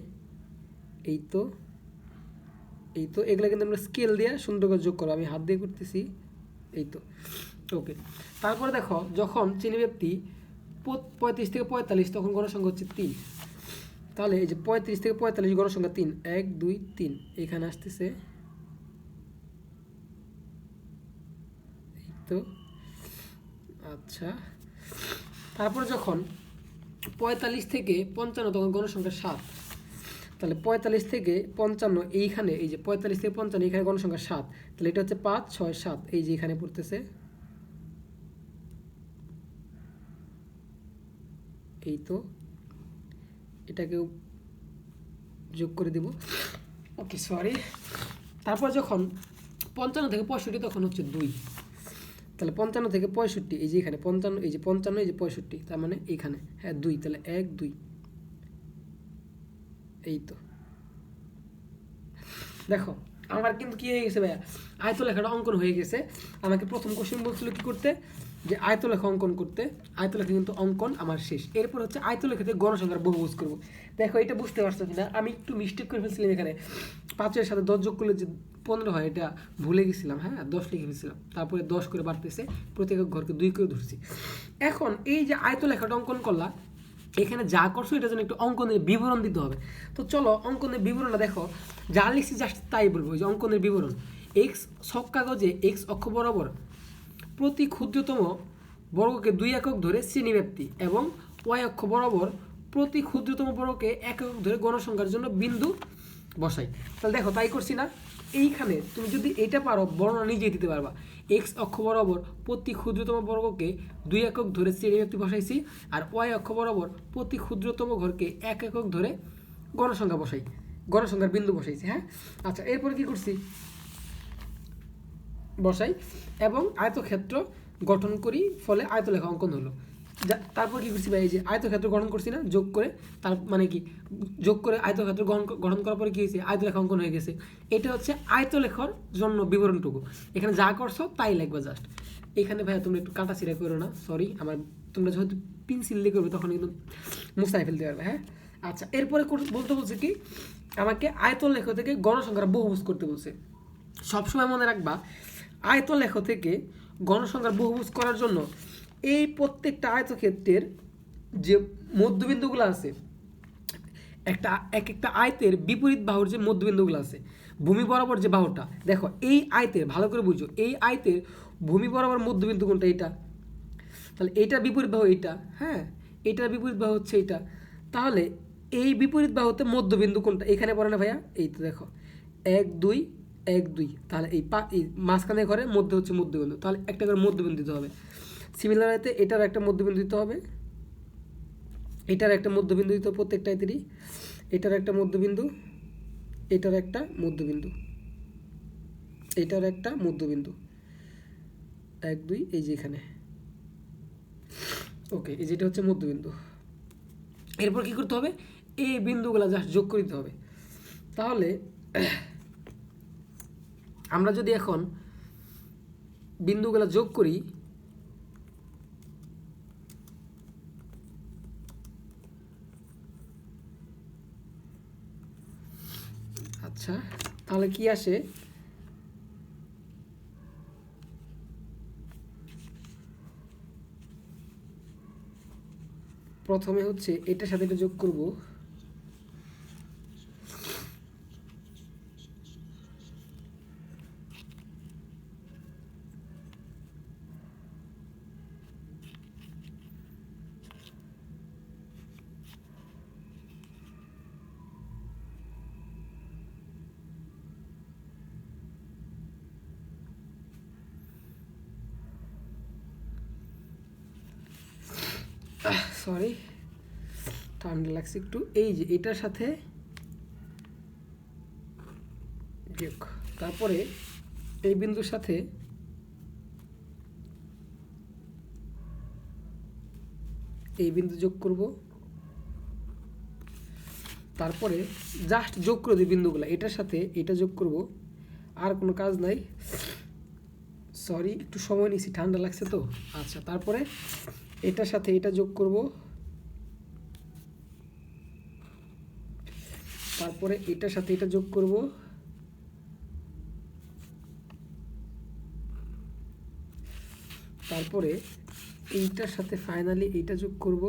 S1: এই তো এগুলো কিন্তু আমরা স্কেল দিয়ে সুন্দর করে যোগ করো, আমি হাত দিয়ে করতেছি, এই তো ওকে। তারপরে দেখো যখন শ্রেণীব্যাপ্তি 35 থেকে 45 তখন গণসংখ্যা হচ্ছে 3, তাহলে এই যে 35 থেকে 45 গণসংখ্যা 3, 1, 2, 3 এখানে আসতেছে, এই তো। আচ্ছা, তারপরে যখন 45 থেকে 55 তখন গণসংখ্যা 7, তাহলে 45 থেকে 55 এইখানে, এই যে 45 থেকে 55 এখানে গণসংখ্যা 7, তাহলে এটা হচ্ছে 5, 6, 7, এই যে এখানে পড়তেছে, এই তো এটাকেও যোগ করে দেব। ওকে সরি। তারপর যখন 55 থেকে 65 তখন হচ্ছে 2, তাহলে 55 থেকে 65 এই যে এখানে 55, এই যে 55, এই যে 65, তার মানে এইখানে হ্যাঁ 2, তাহলে 1 2, এই তো দেখো আমার কিন্তু কি হয়ে গেছে ভাইয়া, আয়তলেখাটা অঙ্কন হয়ে গেছে। আমাকে প্রথম কোশ্চেন বলছিল কি করতে, যে আয়তলেখা অঙ্কন করতে। আয়তলেখা কিন্তু অঙ্কন আমার শেষ। এরপর হচ্ছে আয়তলেখাতে গণসংখ্যার বহুভুজ করবো। দেখো এটা বুঝতে পারছো কিনা, আমি একটু মিস্টেক করে ফেলছিলাম এখানে, 5-এর সাথে 10 যোগ করলে যে 15 হয় এটা ভুলে গেছিলাম, হ্যাঁ 10 লিখে ফেলছিলাম, তারপরে 10 করে বাড়তেছে, প্রত্যেক ঘরকে 2 করে ধরছি। এখন এই যে আয়তলেখাটা অঙ্কন করলা, এখানে যা করছো এটা জন্য একটু অঙ্কনের বিবরণ দিতে হবে। তো চলো অঙ্কনের বিবরণটা দেখো, যা লিখছি জাস্ট তাই বলবো। যে অঙ্কনের বিবরণ, এক্স ছক কাগজে এক্স অক্ষ বরাবর প্রতি ক্ষুদ্রতম বর্গকে 2 একক ধরে শ্রেণীব্যাপ্তি এবং ওয়াই অক্ষ বরাবর প্রতি ক্ষুদ্রতম বর্গকে 1 একক ধরে গণসংখ্যার জন্য বিন্দু বসাই। তাহলে দেখো তাই করছি না, এইখানে তুমি যদি এটা পারো বর্ণনা নিজেই দিতে পারবা। এক্স অক্ষ বরাবর প্রতি ক্ষুদ্রতম বর্গকে 2 একক ধরে শ্রেণীব্যাপ্তি বসাইছি, আর ওয়াই অক্ষ বরাবর প্রতি ক্ষুদ্রতম ঘরকে 1 একক ধরে গণসংখ্যা বসাই, গণসংখ্যার বিন্দু বসাইছি। হ্যাঁ আচ্ছা, এরপরে কি করছি, বসাই এবং আয়তক্ষেত্র গঠন করি, ফলে আয়তলেখা অঙ্কন হলো। তারপর কি করছি ভাই, এই যে আয়তক্ষেত্র গঠন করছি না যোগ করে, তার মানে কি যোগ করে আয়তক্ষেত্র গঠন করার পরে কি হয়েছে, আয়তলেখা অঙ্কন হয়ে গেছে। এটা হচ্ছে আয়তলেখার জন্য বিবরণটুকু। এখানে যা করছো তাই লিখবা জাস্ট। এখানে ভাইয়া তোমরা একটু কাটা ছিঁড়া করো না, সরি। আমার তোমরা যেহেতু পেন্সিল দিয়ে করবে তখন কিন্তু মুছাই ফেলতে পারবে। হ্যাঁ আচ্ছা, এরপরে বলতে বলছে কি, আমাকে আয়তলেখ থেকে গণসংখ্যার বহুভুজ করতে বলছে। সবসময় মনে রাখবা, আয়তলেখ থেকে গণসংখ্যার বহুভুজ করার জন্য এই প্রত্যেকটা আয়তক্ষেত্রের যে মধ্যবিন্দুগুলো আছে, এক একটা আয়তের বিপরীত বাহুর যে মধ্যবিন্দুগুলো আছে, ভূমি বরাবর যে বাহুটা, দেখো এই আয়তের, ভালো করে বুঝো, এই আয়তের ভূমি বরাবর মধ্যবিন্দু কোনটা, এটা। তাহলে এইটার বিপরীত বাহু এইটা, হ্যাঁ এইটার বিপরীত বাহু হচ্ছে এইটা। তাহলে এই বিপরীত বাহুতে মধ্যবিন্দু কোনটা, এখানে পড়ে না ভাইয়া, এই তো দেখো 1 2 1 2, তাহলে এই মাঝখানে ঘরে মধ্যে হচ্ছে মধ্যবিন্দু, তাহলে একটা করে মধ্যবিন্দু দিতে হবে। সিমিলারতে এটার একটা মধ্যবিন্দু দিতে হবে, এটার একটা মধ্যবিন্দু দিতে হবে প্রত্যেকটা আয়তেরই, এটার একটা মধ্যবিন্দু, এটার একটা মধ্যবিন্দু, এটার একটা মধ্যবিন্দু, 1 2, এই যে এখানে, ওকে এই যেটা হচ্ছে মধ্যবিন্দু। এরপর কি করতে হবে, এই বিন্দুগুলো জাস্ট যোগ করে দিতে হবে। তাহলে আমরা যদি এখন বিন্দুগুলো যোগ করি, আচ্ছা তাহলে কি আসে, প্রথমে হচ্ছে এটার সাথে এটা যোগ করব, সরি ঠান্ডা লাগছে একটু, এই যে এটার সাথে যোগ, তারপরে এই বিন্দুর সাথে এই বিন্দু যোগ করব, তারপরে জাস্ট যোগ করে দিই বিন্দুগুলো, এটার সাথে এটা যোগ করব, আর কোনো কাজ নাই। সরি একটু সময় নিয়েছি, ঠান্ডা লাগছে তো। আচ্ছা তারপরে এটার সাথে এটা যোগ করব, তারপরে এটার সাথে এটা যোগ করব, তারপরে এইটার সাথে ফাইনালি এইটা যোগ করব,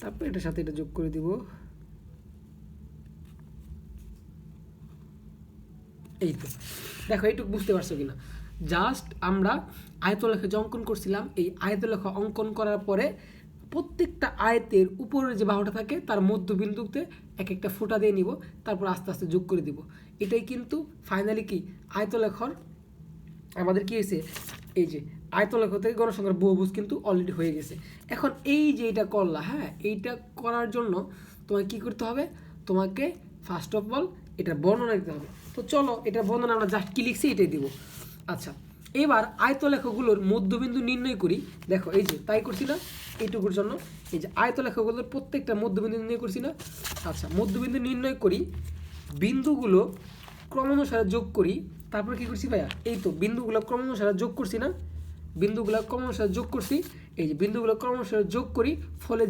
S1: তারপর এটার সাথে এটা যোগ করে দিব। এই তো দেখো, এইটুকু বুঝতে পারছো কিনা, জাস্ট আমরা আয়তলেখা যে অঙ্কন করছিলাম, এই আয়তলেখা অঙ্কন করার পরে প্রত্যেকটা আয়তের উপরের যে বাহুটা থাকে তার মধ্যবিন্দুতে এক একটা ফোঁটা দিয়ে নিব, তারপর আস্তে আস্তে যোগ করে দিব। এটাই কিন্তু ফাইনালি কি আয়তলেখার আমাদের কি হয়েছে, এই যে আয়তলেখ থেকে গণসংখ্যার বহুভুজ কিন্তু অলরেডি হয়ে গেছে। এখন এই যে এটা করলা, হ্যাঁ, এইটা করার জন্য তোমাকে কি করতে হবে, তোমাকে ফার্স্ট অফ অল এটা বর্ণনা দিতে হবে। তো চলো এটা বর্ণনা আমরা জাস্ট কি লিখছি এটাই দিব। আচ্ছা, এবার আয়তলেখগুলোর মধ্যবিন্দু নির্ণয় করি। দেখো এই যে তাই করছি না, এইটুকুর জন্য এই যে আয়তলেখগুলোর প্রত্যেকটা মধ্যবিন্দু নির্ণয় করছি না। আচ্ছা, মধ্যবিন্দু নির্ণয় করি, বিন্দুগুলো ক্রমানুসারে যোগ করি। তারপর কি করছি ভাইয়া, এই তো বিন্দুগুলো ক্রমানুসারে যোগ করছি না, বিন্দুগুলো ক্রমানুসারে যোগ করছি। এই যে বিন্দুগুলো ক্রমানুসারে যোগ করি, ফলে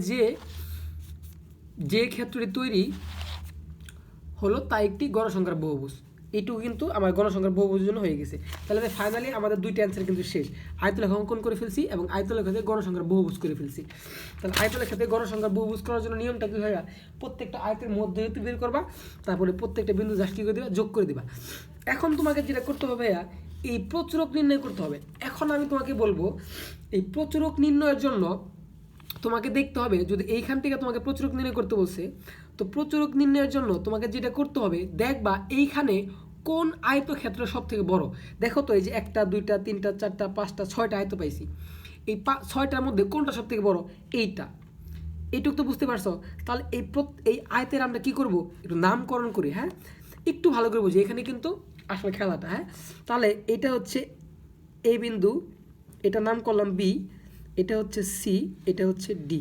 S1: যে ক্ষেত্রটি তৈরি হলো তা একটি গণসংখ্যার বহুভুজ। এইটুকু কিন্তু আমার গণসংখ্যার বহুভুজের জন্য হয়ে গেছে। তাহলে ফাইনালি আমাদের দুইটা অ্যান্সার কিন্তু শেষ। আয়তলেখ অঙ্কন করে ফেলছি এবং আয়তলেখ থেকে গণসংখ্যার বহুভুজ করে ফেলছি। তাহলে আয়তলেখ থেকে গণসংখ্যার বহুভুজ করার জন্য নিয়মটা কি হয়, প্রত্যেকটা আয়তের মধ্যবিন্দু বের করবা, তারপরে প্রত্যেকটা বিন্দু জাস্ট কি করে দিবা, যোগ করে দিবা। এখন তোমাকে যেটা করতে হবে ভাইয়া, এই প্রচুরক নির্ণয় করতে হবে। এখন আমি তোমাকে বলবো, এই প্রচুরক নির্ণয়ের জন্য তোমাকে দেখতে হবে, যদি এইখান থেকে তোমাকে প্রচুরক নির্ণয় করতে বলছে, তো প্রচুরক নির্ণয়ের জন্য তোমাকে যেটা করতে হবে, দেখবা এইখানে কোন আয়তক্ষেত্র সব থেকে বড়। দেখো তো এই যে 1টা 2টা 3টা 4টা 5টা 6টা আয়ত পাইছি, এই 6টার মধ্যে কোনটা সব থেকে বড়, এইটুকু তো বুঝতে পারছো। তাহলে এই আয়তের আমরা কি করব, একটু নামকরণ করি। হ্যাঁ, একটু ভালো করে বুঝি, এখানে কিন্তু আসলে খেলাটা। হ্যাঁ, তাহলে এটা হচ্ছে এ বিন্দু, এটা নাম করলাম বি, এটা হচ্ছে সি, এটা হচ্ছে ডি,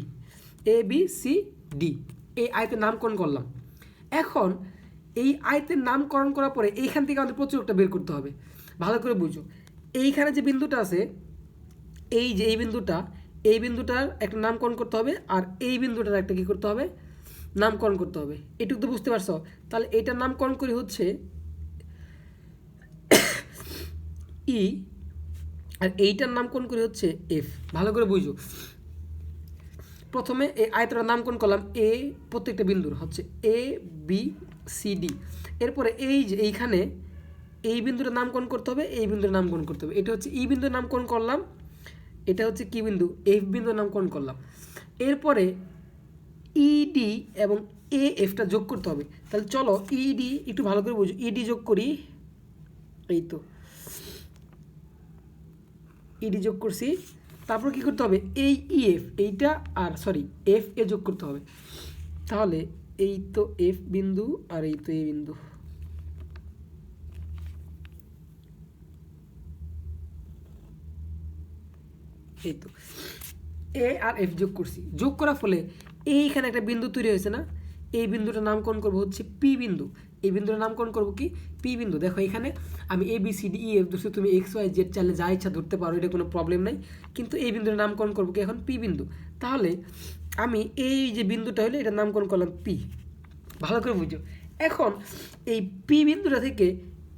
S1: এ বি সি ডি, এই আয়তের নামকরণ করলাম। এখন এই আয়তের নামকরণ করার পরে এইখান থেকে আমাদের প্রচুরকটা বের করতে হবে। ভালো করে বুঝো, এইখানে যে বিন্দুটা আছে, এই যে এই বিন্দুটার একটা নামকরণ করতে হবে, আর এই বিন্দুটার একটা কি করতে হবে, নামকরণ করতে হবে। এটুকু তো বুঝতে পারছো। তাহলে এইটার নামকরণ করি হচ্ছে ই, আর এইটার নামকরণ করি হচ্ছে এফ। ভালো করে বুঝো, প্রথমে এই আয়তটার নামকরণ করলাম এ, প্রত্যেকটা বিন্দুর হচ্ছে এ বি সি ডি। এরপরে এই যে এইখানে এই বিন্দুটার নামকরণ করতে হবে, এই বিন্দুর নামকরণ করতে হবে। এটা হচ্ছে ই বিন্দুর নামকরণ করলাম, এটা হচ্ছে কি বিন্দু, এফ বিন্দুর নামকরণ করলাম। এরপরে ইডি এবং এ এফটা যোগ করতে হবে। তাহলে চলো ইডি একটু ভালো করে বুঝো, ইডি যোগ করি, এই তো ইডি যোগ করছি। তারপর কি করতে হবে, এই ইএফ এইটা আর সরি এফ এ যোগ করতে হবে। তাহলে এই তো এফ বিন্দু আর এই তো এ বিন্দু, এই তো এ আর এফ যোগ করছি। যোগ করার ফলে এইখানে একটা বিন্দু তৈরি হয়েছে না, এই বিন্দুটার নামকরণ করবো হচ্ছে পি বিন্দু। এই বিন্দুটার নামকরণ করবো কি, পি বিন্দু। দেখো এখানে আমি A B C D E F ধরছি, তুমি এক্স ওয়াই জেড চাইলে যা ইচ্ছা ধরতে পারো, এটা কোনো প্রবলেম নাই। কিন্তু এই বিন্দুটার নামকরণ করবো কি এখন, পি বিন্দু। তাহলে আমি এই যে বিন্দুটা হলো এটার নামকরণ করলাম পি। ভালো করে বুঝো, এখন এই পি বিন্দুটা থেকে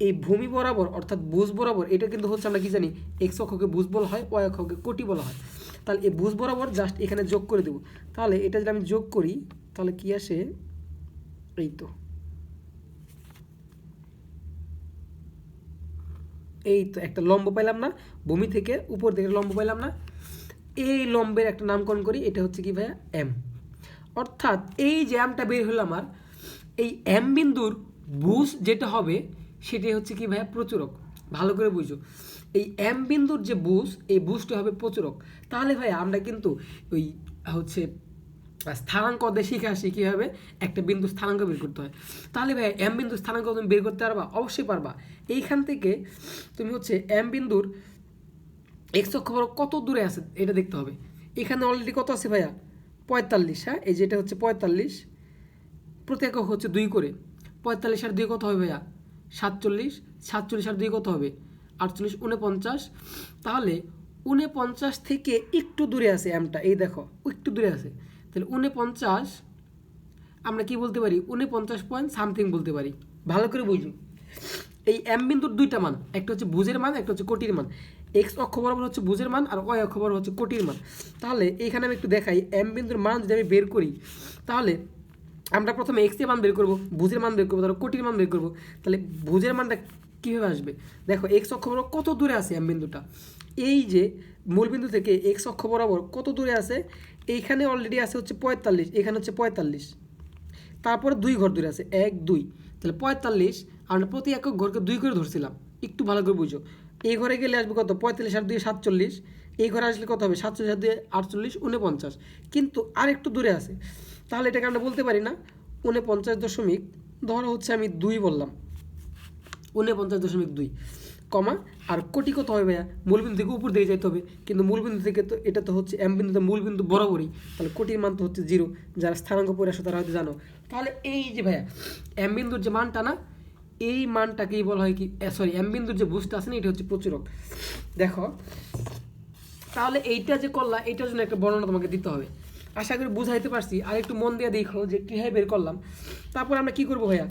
S1: এই ভূমি বরাবর অর্থাৎ ভুজ বরাবর, এটা কিন্তু হচ্ছে আমরা কি জানি, এক্স অক্ষকে ভুজ বলা হয়, ওয়াই অক্ষকে কোটি বলা হয়। তাহলে এই ভুজ বরাবর জাস্ট এখানে যোগ করে দেবো। তাহলে এটা যদি আমি যোগ করি তাহলে কি আসে, এই তো একটা লম্ব পাইলাম না, ভূমি থেকে উপর দিকে লম্ব পাইলাম না, এই লম্বের একটা নামকরণ করি, এটা হচ্ছে কি ভাইয়া, এম। অর্থাৎ এই যে এমটা বের হলো আমার, এই এম বিন্দুর ভুজ যেটা হবে সেটাই হচ্ছে কি ভাইয়া, প্রচুরক। ভালো করে বুঝো, এই এম বিন্দুর যে ভুজ, এই ভুজটা হবে প্রচুরক। তাহলে ভাইয়া আমরা কিন্তু ওই হচ্ছে স্থানাঙ্ক দিয়ে শিখে আসি কীভাবে একটা বিন্দু স্থানাঙ্ক বের করতে হয়। তাহলে ভাই এম বিন্দু স্থানাঙ্ক তুমি বের করতে পারবা, অবশ্যই পারবা। এইখান থেকে তুমি হচ্ছে এম বিন্দুর এক্স অক্ষ বরাবর কত দূরে আছে এটা দেখতে হবে। এখানে অলরেডি কত আছে ভাইয়া, 45। হ্যাঁ, এই যেটা হচ্ছে 45, প্রতি একক হচ্ছে 2 করে। 45 আর 2 কত হবে ভাইয়া, 47। 47 আর 2 কত হবে, 48, 49। তাহলে 49 থেকে একটু দূরে আছে এমটা, এই দেখো একটু দূরে আছে। তাহলে 49 আমরা কি বলতে পারি, 49 পয়েন্ট সামথিং বলতে পারি। ভালো করে বুঝুন, এই এম বিন্দুর দুইটা মান, একটা হচ্ছে ভুজের মান, একটা হচ্ছে কোটির মান। এক্স অক্ষ বরাবর হচ্ছে ভুজের মান আর ওয়াই অক্ষ বরাবর হচ্ছে কোটির মান। তাহলে এইখানে আমি একটু দেখাই, এম বিন্দুর মান যদি আমি বের করি, তাহলে আমরা প্রথমে এক্স এর মান বের করবো, ভুজের মান বের করবো, তারপর কোটির মান বের করবো। তাহলে ভুজের মানটা কীভাবে আসবে, দেখো এক্স অক্ষ বরাবর কত দূরে আছে এম বিন্দুটা, এই যে মূলবিন্দু থেকে এক্স অক্ষ বরাবর কত দূরে আছে, এইখানে অলরেডি আছে হচ্ছে 45, এখানে হচ্ছে 45, তারপরে 2 ঘর দূরে আছে, 1 2। তাহলে 45 আমরা প্রতি একক ঘরকে 2 করে ধরছিলাম, একটু ভালো করে বুঝো। এই ঘরে গেলে আসবে কত 45 আর 2 47, এই ঘরে আসলে কত হবে 47 আর 2 48 49, কিন্তু আর একটু দূরে আছে, তাহলে এটাকে আমরা বলতে পারি না 49 দশমিক ধরো হচ্ছে আমি 2 বললাম 49.2 কমা আর কোটি কত হবে ভাইয়া মূলবিন্দু থেকে উপর দিকে যেতে হবে, কিন্তু মূলবিন্দু থেকে তো এটা তো হচ্ছে এম বিন্দুতে মূলবিন্দু বরাবরই, তাহলে কোটির মান তো হচ্ছে 0, যারা স্থানাঙ্ক পড়ে আসো তারা হয়তো জানো। তাহলে এই যে ভাইয়া এম বিন্দুর যে মানটা না, এই মানটাকেই বলা হয় কি সরি এম বিন্দুর যে বুঝটা আছে না এটা হচ্ছে প্রচুরক। দেখো তাহলে এইটা যে করলা এইটার জন্য একটা বর্ণনা তোমাকে দিতে হবে, আশা করি বুঝাইতে পারছি। আর একটু মন দিয়ে দেখো যে কীভাবে বের করলাম। তারপর আমরা কি করব ভাইয়া,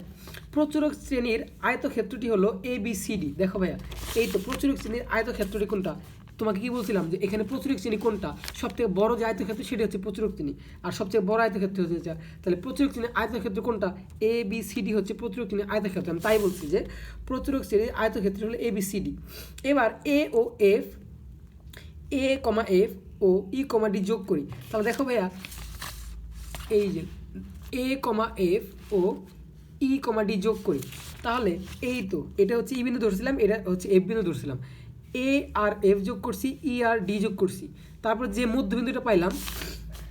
S1: প্রচুরক শ্রেণীর আয়তক্ষেত্রটি হলো ABCD। দেখো ভাইয়া এই তো প্রচুরক শ্রেণীর আয়তক্ষেত্রটি কোনটা, তোমাকে কি বলছিলাম যে এখানে প্রচুরক শ্রেণী কোনটা, সবথেকে বড় যে আয়তক্ষেত্র সেটা হচ্ছে প্রচুরক শ্রেণী, আর সবচেয়ে বড় আয়তক্ষেত্র হচ্ছে এটা। তাহলে প্রচুরক শ্রেণীর আয়তক্ষেত্র কোনটা, ABCD হচ্ছে প্রচুরক শ্রেণীর আয়তক্ষেত্র। আমি তাই বলছি যে প্রচুরক শ্রেণীর আয়তক্ষেত্র হলো ABCD। এবার A O F, A, F O E, D যোগ করি, তাহলে দেখো ভাইয়া এই যে A, F O E, D যোগ করি, তাহলে এই তো এটা হচ্ছে E বিন্দু ধরছিলাম, এটা হচ্ছে F বিন্দু ধরছিলাম, A আর F যোগ করছি, E আর D যোগ করছি, তারপর যে মধ্যবিন্দুটা পাইলাম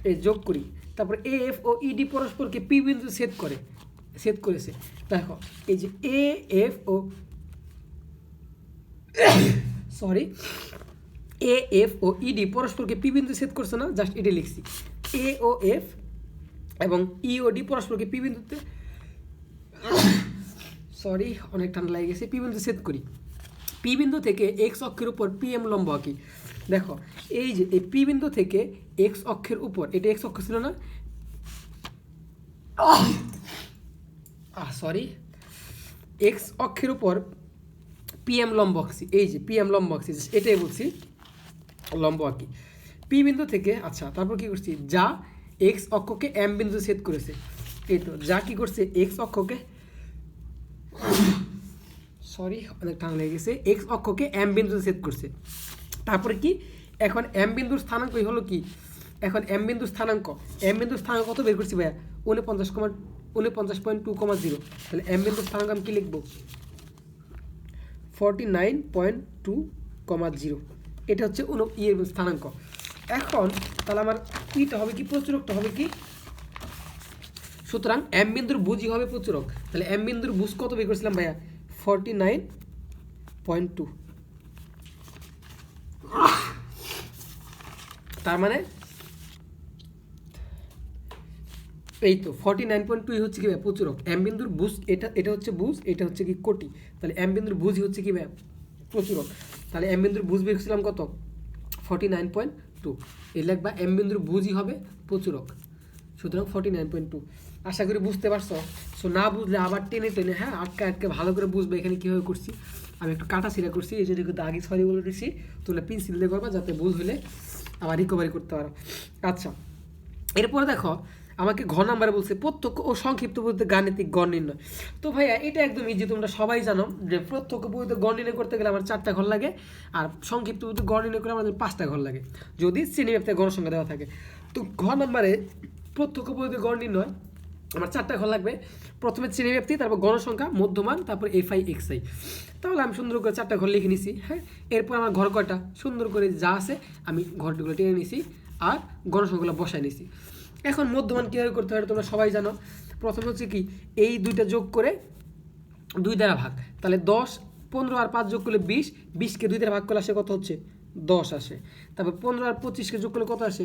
S1: এই যোগ করি, তারপর AF ও ED পরস্পরকে P বিন্দু ছেদ করেছে। দেখো এই যে AF ও সরি AF ও ED পরস্পরকে P বিন্দু ছেদ করছে না, জাস্ট এটা লিখছি। A ও F এবং E ও D পরস্পরকে P বিন্দুতে সরি অনেক ঠান্ডা লাগে গেছে, P বিন্দু ছেদ করি। P বিন্দু থেকে X অক্ষের উপর PM লম্ব আঁকি। দেখো এই যে এই P বিন্দু থেকে X অক্ষের উপর, এটা X অক্ষ ছিল না, সরি X অক্ষের উপর PM লম্ব আঁকছি, এই যে PM লম্ব আঁকছি, এটাই বলছি লম্ব আঁকি P বিন্দু থেকে। আচ্ছা তারপর কি করছি, যা X অক্ষকে M বিন্দু ছেদ করেছে, এই তো যা কি করছে X অক্ষকে সরি অনেক টান লেগে গেছে, X অক্ষকে M বিন্দু ছেদ করছে। তারপরে কি এখন M বিন্দুর স্থানাঙ্ক হলো কি, এখন M বিন্দুর স্থানাঙ্ক কত বের করছি ভাইয়া 49.2,0, তাহলে M বিন্দুর স্থানাঙ্ক আমি কি লিখবো 49.2,0, এটা হচ্ছে এর স্থানাঙ্ক। এখন তাহলে আমার কিটা হবে কি প্রচুরকটা হবে কি, সুতরাং M বিন্দুর বুঝই হবে প্রচুরক, তাহলে M বিন্দুর বুঝ কত বের করেছিলাম ভাইয়া 49.2, তার মানে এই তো 49.2 হচ্ছে কি ভাই প্রচুরক। M বিন্দুর বুঝ এটা হচ্ছে বুঝ, এটা হচ্ছে কি কোটি, তাহলে M বিন্দুর বুঝই হচ্ছে কি ভাই প্রচুরক। তাহলে M বিন্দুর বুঝ বের করেছিলাম কত 49.2, এই লিখবা M বিন্দুর বুঝই হবে প্রচুরক, সুতরাং 49.2। আশা করি বুঝতে পারছো। সো না বুঝলে আবার টেনে হ্যাঁ আটকে ভালো করে বুঝবে এখানে কীভাবে করছি। আমি একটু কাটা ছিঁড়া করছি, এই জন্য কিন্তু আগে সরি বলে দিচ্ছি, তোমরা পেন্সিল দিয়ে করবা যাতে ভুল হলে আবার রিকভারি করতে পারো। আচ্ছা এরপরে দেখো আমাকে ঘ নাম্বারে বলছে প্রত্যক্ষ ও সংক্ষিপ্ত পদ্ধতিতে গাণিতিক গড় নির্ণয়। তো ভাইয়া এটা একদম ইজি, তোমরা সবাই জানো যে প্রত্যক্ষ পদ্ধতিতে গড় নির্ণয় করতে গেলে আমার 4টা ঘর লাগে, আর সংক্ষিপ্ত পদ্ধতিতে গড় নির্ণয় করলে আমাদের 5টা ঘর লাগে যদি শ্রেণীব্যাপ্তে গণসংখ্যা দেওয়া থাকে। তো ঘ নাম্বারে প্রত্যক্ষ পদ্ধতিতে গড় নির্ণয় আমার 4টা ঘর লাগবে, প্রথমে শ্রেণীব্যাপ্তি, তারপর গণসংখ্যা, মধ্যমান, তারপর FI XI। তাহলে আমি সুন্দর করে 4টা ঘর লিখে নিছি। হ্যাঁ এরপর আমার ঘর কয়টা সুন্দর করে যা আছে আমি ঘরগুলো টেনে নিছি আর গণসংখ্যাগুলো বসাই নিছি। এখন মধ্যমান কীভাবে করতে হয় তোমরা সবাই জানো, প্রথমে হচ্ছে কি এই দুইটা যোগ করে 2 দ্বারা ভাগ, তাহলে 10, 15 আর 5 যোগ করলে 20, 20কে 2 দ্বারা ভাগ করলে আসে কত হচ্ছে 10 আসে। তারপর 15 আর 25কে যোগ করলে কত আসে,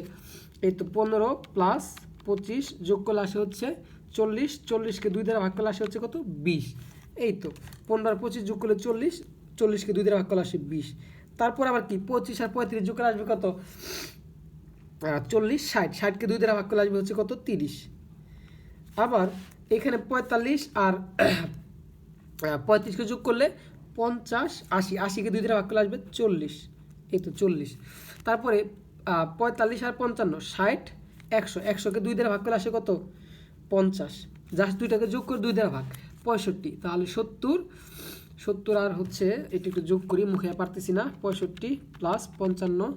S1: এই তো 15 প্লাস 25 যোগ করলে আসে হচ্ছে 40, 40কে 2 দ্বারা ভাগ করলে আসে হচ্ছে কত 20, এই তো 15 আর 25 যোগ করলে 40, 40কে 2 দ্বারা ভাগ করলে আসে 20। তারপর আবার কি 25 আর 35 যোগ করলে আসবে কত 40, 60, 60কে 2 দ্বারা ভাগ করলে আসবে হচ্ছে কত 30। আবার এখানে 45 আর 35কে যোগ করলে 50, 80, 80কে 2 দ্বারা ভাগ করলে আসবে 40, এই তো 40। তারপরে 45 আর 55, 60, 100, 100কে 2 দ্বারা ভাগ করলে আসে কত 50, জাস্ট দুইটাকে যোগ করে 2 দ্বারা ভাগ 65, তাহলে 70 আর হচ্ছে এটা একটু যোগ করি মুখে পারতেছি না, 65 প্লাস 55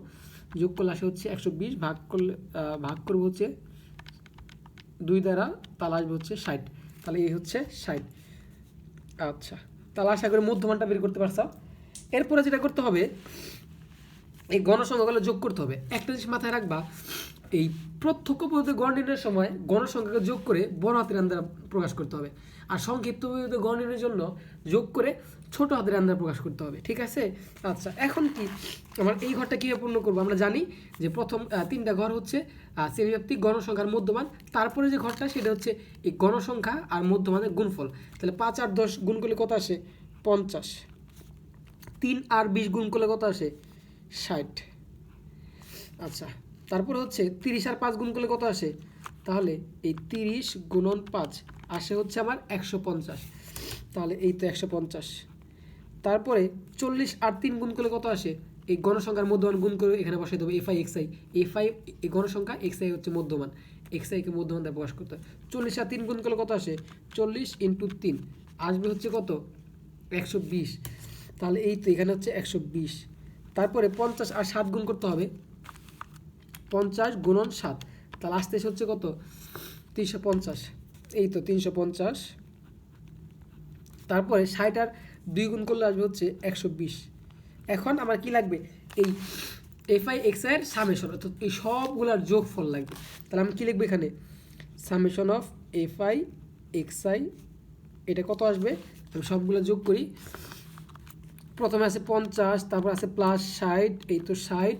S1: যোগ করলে আসে হচ্ছে 120, ভাগ করবো হচ্ছে 2 দ্বারা, তাহলে আসবে হচ্ছে 60, তাহলে এই হচ্ছে 60। আচ্ছা তাহলে আশা করি মধ্যমানটা বের করতে পারছো। এরপরে যেটা করতে হবে, এই গণসংখ্যাগুলো যোগ করতে হবে। একটা জিনিস মাথায় রাখবা, এই প্রত্যক্ষ পদ্ধতি গড় নির্ণয়ের সময় গণসংখ্যাকে যোগ করে বড় হাতের আন দ্বারা প্রকাশ করতে হবে, আর সংক্ষিপ্ত পদ্ধতি গড় নির্ণয়ের জন্য যোগ করে ছোট হাতের আন দ্বারা প্রকাশ করতে হবে। ঠিক আছে? আচ্ছা, এখন কি আমার এই ঘরটা কীভাবে পূর্ণ করবো? আমরা জানি যে প্রথম তিনটা ঘর হচ্ছে শ্রেণীব্যাপ্তিক, গণসংখ্যার মধ্যমান, তারপরে যে ঘরটা সেটা হচ্ছে এই গণসংখ্যা আর মধ্যমানের গুণফল। তাহলে 5 আর 10 গুণ করলে কত আসে? 50। 3 আর 20 গুণ করলে কত আসে? 60। আচ্ছা, তারপরে হচ্ছে 30 আর 5 গুণ করলে কত আসে? তাহলে এই 30 গুণন 5 আসে হচ্ছে আমার 150। তাহলে এই তো 150। তারপরে 40 আর 3 গুণ করলে কত আসে? এই গণসংখ্যার মধ্যমান গুণ করে এখানে বসাই দেবো এফআই এক্সআই। এফআই এই গণসংখ্যা, এক্সআই হচ্ছে মধ্যমান, এক্সআইকে মধ্যমান দ্বারা প্রকাশ করতে হয়। 40 আর 3 গুণ করলে কত আসে? 40 × 3 আসবে হচ্ছে কত? 120। তাহলে এই তো এখানে হচ্ছে 120। তারপরে 50 আর 7 গুণ করতে হবে, 50 গুণন 7, তাহলে আসতে হচ্ছে কত? 350। এই তো 350। তারপরে 60 আর 2 গুণ করলে আসবে হচ্ছে 120। এখন আমার কি লাগবে? এই এফআই এক্সআই এর সামেশন, অর্থাৎ এই সবগুলোর যোগফল লাগবে। তাহলে আমি কি লিখবো এখানে? সামেশন অফ এফআই এক্সআই, এটা কত আসবে? আমি সবগুলো যোগ করি। প্রথমে আছে 50, তারপর আছে প্লাস 60, এই তো 60,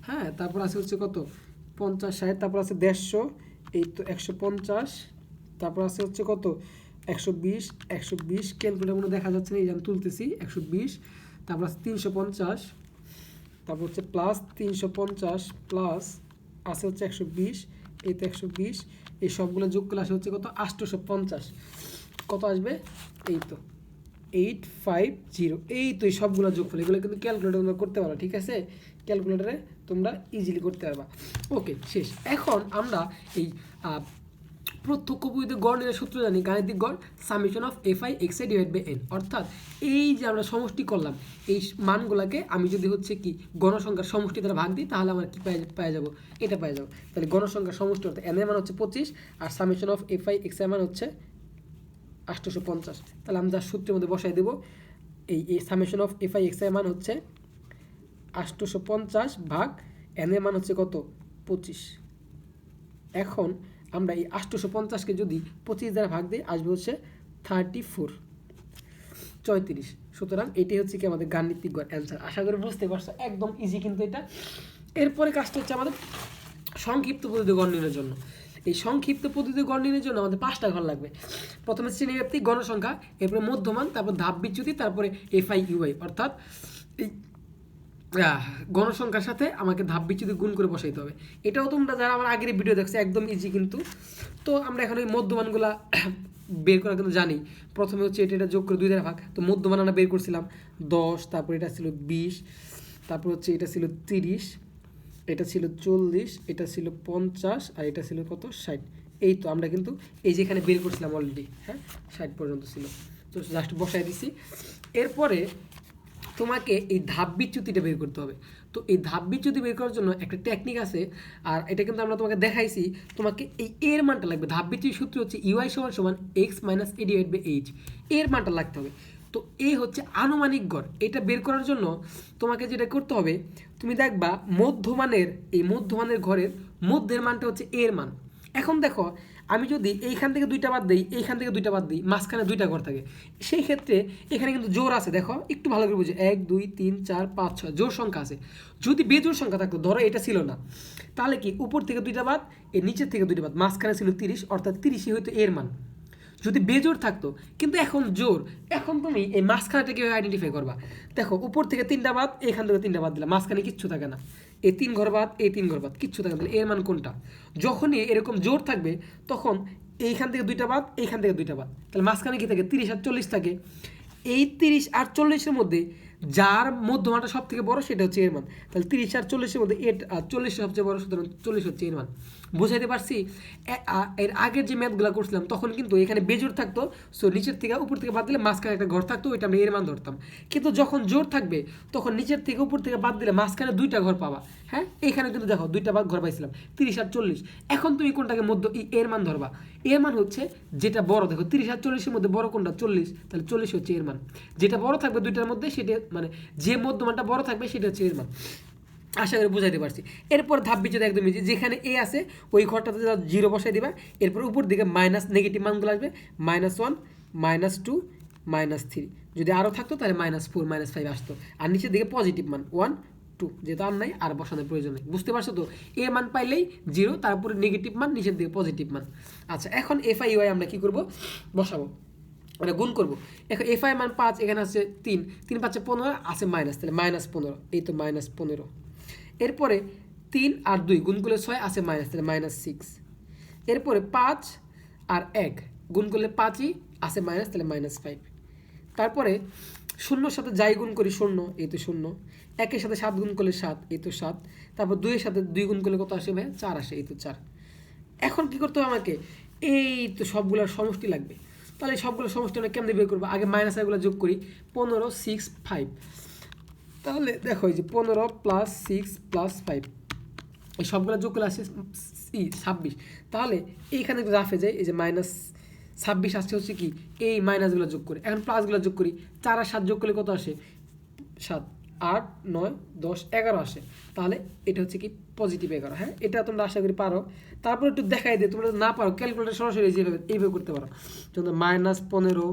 S1: হ্যাঁ, তারপর আছে হচ্ছে কত? 50 60, তারপর আছে 150, এই তো 150, তারপর আছে হচ্ছে কত? 120 120, ক্যালকুলেটার মনে দেখা যাচ্ছে না, এই যে আমি তুলতেছি। 120, তারপর আছে 350, তারপর হচ্ছে প্লাস 350 প্লাস আছে হচ্ছে 120, এই তো 120, এই সবগুলো যোগ করলে আসে হচ্ছে কত? 850। কত আসবে? এই তো 850। এই তো এই সবগুলো যোগফল, এগুলো কিন্তু ক্যালকুলেটর তোমরা করতে পারো। ঠিক আছে? ক্যালকুলেটরে তোমরা ইজিলি করতে পারবা। ওকে, শেষ। এখন আমরা এই প্রত্যক্ষ পদ্ধতিতে গড় নির্ণয়ের সূত্র জানি, গাণিতিক গড় summation of FI XI divide by N. অর্থাৎ এই যে আমরা সমষ্টি করলাম, এই মানগুলোকে আমি যদি হচ্ছে কি গণসংখ্যার সমষ্টি দ্বারা ভাগ দিই, তাহলে আমার কি পেয়ে যাবো? এটা পেয়ে যাবো। তাহলে গণসংখ্যার সমষ্টি অর্থাৎ এন এর মান হচ্ছে 25, আর সামেশন অফ এফআই এক্সআই মান হচ্ছে 850। তাহলে আমি যার সূত্রের মধ্যে বসাই দেবো, এই সামেশন অফ এফআই এক্সআই মান হচ্ছে 850 ভাগ এন এর মান হচ্ছে কত? 25। এখন আমরা এই 850কে যদি 25 দ্বারা ভাগ দিই, আসবে হচ্ছে 34। সুতরাং এটাই হচ্ছে কি আমাদের গাণিতিক গড় অ্যান্সার। আশা করি বুঝতে পারছো, একদম ইজি কিন্তু এটা। এরপরে কাজটা হচ্ছে আমাদের সংক্ষিপ্ত পদ্ধতি গড় নির্ণয়ের জন্য। এই সংক্ষিপ্ত পদ্ধতি গড় নির্ণয়ের জন্য আমাদের 5টা ঘর লাগবে। প্রথমে শ্রেণীব্যাপ্তিক, গণসংখ্যা, এরপরে মধ্যমান, তারপর ধাপ বিচ্যুতি, তারপরে এফআই ইউআই। অর্থাৎ এই গণসংখ্যার সাথে আমাকে ধাপ বিচ্যুতি গুণ করে বসাইতে হবে। এটাও তোমরা যারা আমার আগের ভিডিও দেখছো, একদম ইজি কিন্তু। তো আমরা এখন এই মধ্যমানগুলা বের করা কিন্তু জানি। প্রথমে হচ্ছে এটা যোগ করে 2 দ্বারা ভাগ, তো মধ্যমান আমরা বের করছিলাম 10, তারপর এটা ছিল 20, তারপর হচ্ছে এটা ছিল 30, এটা ছিল 40, এটা ছিল 50, আর এটা ছিল কত? 60। এই তো আমরা কিন্তু এই যে এখানে বের করছিলাম অলরেডি, হ্যাঁ, 60 পর্যন্ত ছিল, তো জাস্ট বসাই দিছি। এরপরে তোমাকে এই ধাপ বিচ্যুতিটা বের করতে হবে। তো এই ধাপ বিচ্যুতি বের করার জন্য একটা টেকনিক আছে, আর এটা কিন্তু আমরা তোমাকে দেখাইছি। তোমাকে এই এর মানটা লাগবে। ধাপ বিচ্যুতির সূত্র হচ্ছে ইউআই সমান x minus A divide by H. এর মানটা লাগতে হবে। তো এই হচ্ছে আনুমানিক গড়। এটা বের করার জন্য তোমাকে যেটা করতে হবে, তুমি দেখবা মধ্যমানের, এই মধ্যমানের ঘরের মধ্যের মানটা হচ্ছে এর মান। এখন দেখো, আমি যদি এইখান থেকে 2টা বাদ দিই, এইখান থেকে 2টা বাদ দিই, মাঝখানে 2টা ঘর থাকে, সেই ক্ষেত্রে এখানে কিন্তু জোর আছে। দেখো একটু ভালো করে বুঝে, 1 2 3 4 5 6 জোর সংখ্যা আছে। যদি বেজোর সংখ্যা থাকতো, ধরো এটা ছিল না, তাহলে কি উপর থেকে 2টা বাদ, এর নিচের থেকে 2টা বাদ, মাঝখানে ছিল 30, অর্থাৎ 30ই হয়তো এর মান যদি বেজোর থাকতো। কিন্তু এখন জোর, এখন তুমি এই মাঝখানেটা কীভাবে আইডেন্টিফাই করবা? দেখো উপর থেকে 3টা বাদ, এখান থেকে 3টা বাদ দিলাম, মাঝখানে কিচ্ছু থাকে না, এই 3 ঘর বাদ, এই 3 ঘর বাদ, কিচ্ছু থাকে না, এর মান কোনটা? যখনই এরকম জোর থাকবে, তখন এইখান থেকে 2টা বাদ, এইখান থেকে 2টা বাদ, তাহলে মাঝখানে কি থাকে? 30 আর 40 থাকে। এই 30 আর 40-এর মধ্যে যার মধ্যমানটা সব থেকে বড়, সেটা হচ্ছে এর মান। তাহলে 30 আর 40-এর মধ্যে 40 সবচেয়ে বড়, সুতরাং 40 হচ্ছে এর মান। বুঝাইতে পারছি? এর আগের যে ম্যাথগুলো করছিলাম, তখন কিন্তু এখানে বেজোর থাকতো, সো নিচের থেকে উপর থেকে বাদ দিলে মাঝখানে একটা ঘর থাকতো, ওইটা আমরা এর মান ধরতাম। কিন্তু যখন জোর থাকবে, তখন নিচের থেকে উপর থেকে বাদ দিলে মাঝখানে 2টা ঘর পাবা, হ্যাঁ, এইখানে কিন্তু দেখো দুইটা ঘর পাইছিলাম 30 আর 40। এখন তুমি কোনটাকে মধ্য এর মান ধরবা, এর মান হচ্ছে যেটা বড়, দেখো 30 আর 40-এর মধ্যে বড় কোনটা 40, তাহলে 40 হচ্ছে এর মান। যেটা বড় থাকবে দুইটার মধ্যে সেটা মানে যে মধ্যমানটা বড় থাকবে সেটা হচ্ছে এর মান। আশা করি বুঝাইতে পারছি। এরপর ধাপ বিচ্ছেদ একদম ইজি, যেখানে এ আছে ওই ঘরটাতে 0 বসাই দিবা, এরপর উপর দিকে মাইনাস নেগেটিভ মানগুলো আসবে, -1 -2 -3, যদি আরও থাকতো তাহলে -4 -5 আসতো, আর নিচের দিকে পজিটিভ মান 1 2, যেহেতু আর নাই আর বসানোর প্রয়োজন নেই। বুঝতে পারছো তো? এ মান পাইলেই 0, তারপরে নেগেটিভ মান, নিচের দিকে পজিটিভ মান। আচ্ছা, এখন FI UI আমরা কী করবো, বসাবো মানে গুণ করবো। এখন FI মান 5, এখানে আছে 3, 3 5 15 আছে মাইনাস, তাহলে -15, এই তো -15। এরপরে 3 আর 2 গুণ করলে 6 আছে মাইনাস, তাহলে -6। এরপরে 5 আর 1 গুণ করলে 5ই আছে মাইনাস, তাহলে -5। তারপরে 0-র সাথে যাই গুণ করি 0, এই তো 0। 1-এর সাথে 7 গুণ করলে 7, এই তো 7। তারপর 2-এর সাথে 2 গুণ করলে কত আসে ভাই? 4 আসে, এই তো 4। এখন কি করতে হবে আমাকে? এই তো সবগুলোর সমষ্টি লাগবে। তাহলে সবগুলো সমষ্টি আমরা কেমনে বের করবো? আগে মাইনাস এগুলো যোগ করি, 15 6 5। তাহলে দেখো এই যে 15 + 6 + 5, এই সবগুলো যোগ করলে আসছে 26। তাহলে এইখানে রাফে যায়, এই যে -26 আসছে হচ্ছে কি এই মাইনাসগুলো যোগ করে। এখন প্লাসগুলো যোগ করি, 4 আর 7 যোগ করলে কত আসে? 7 8 9 10 11 আসে। তাহলে এটা হচ্ছে কি পজিটিভ 11। হ্যাঁ, এটা তোমরা আশা করি পারো। তারপর একটু দেখাই দিই, তোমরা না পারো ক্যালকুলেটর সরাসরি এইভাবে করতে পারো। যেমন -15,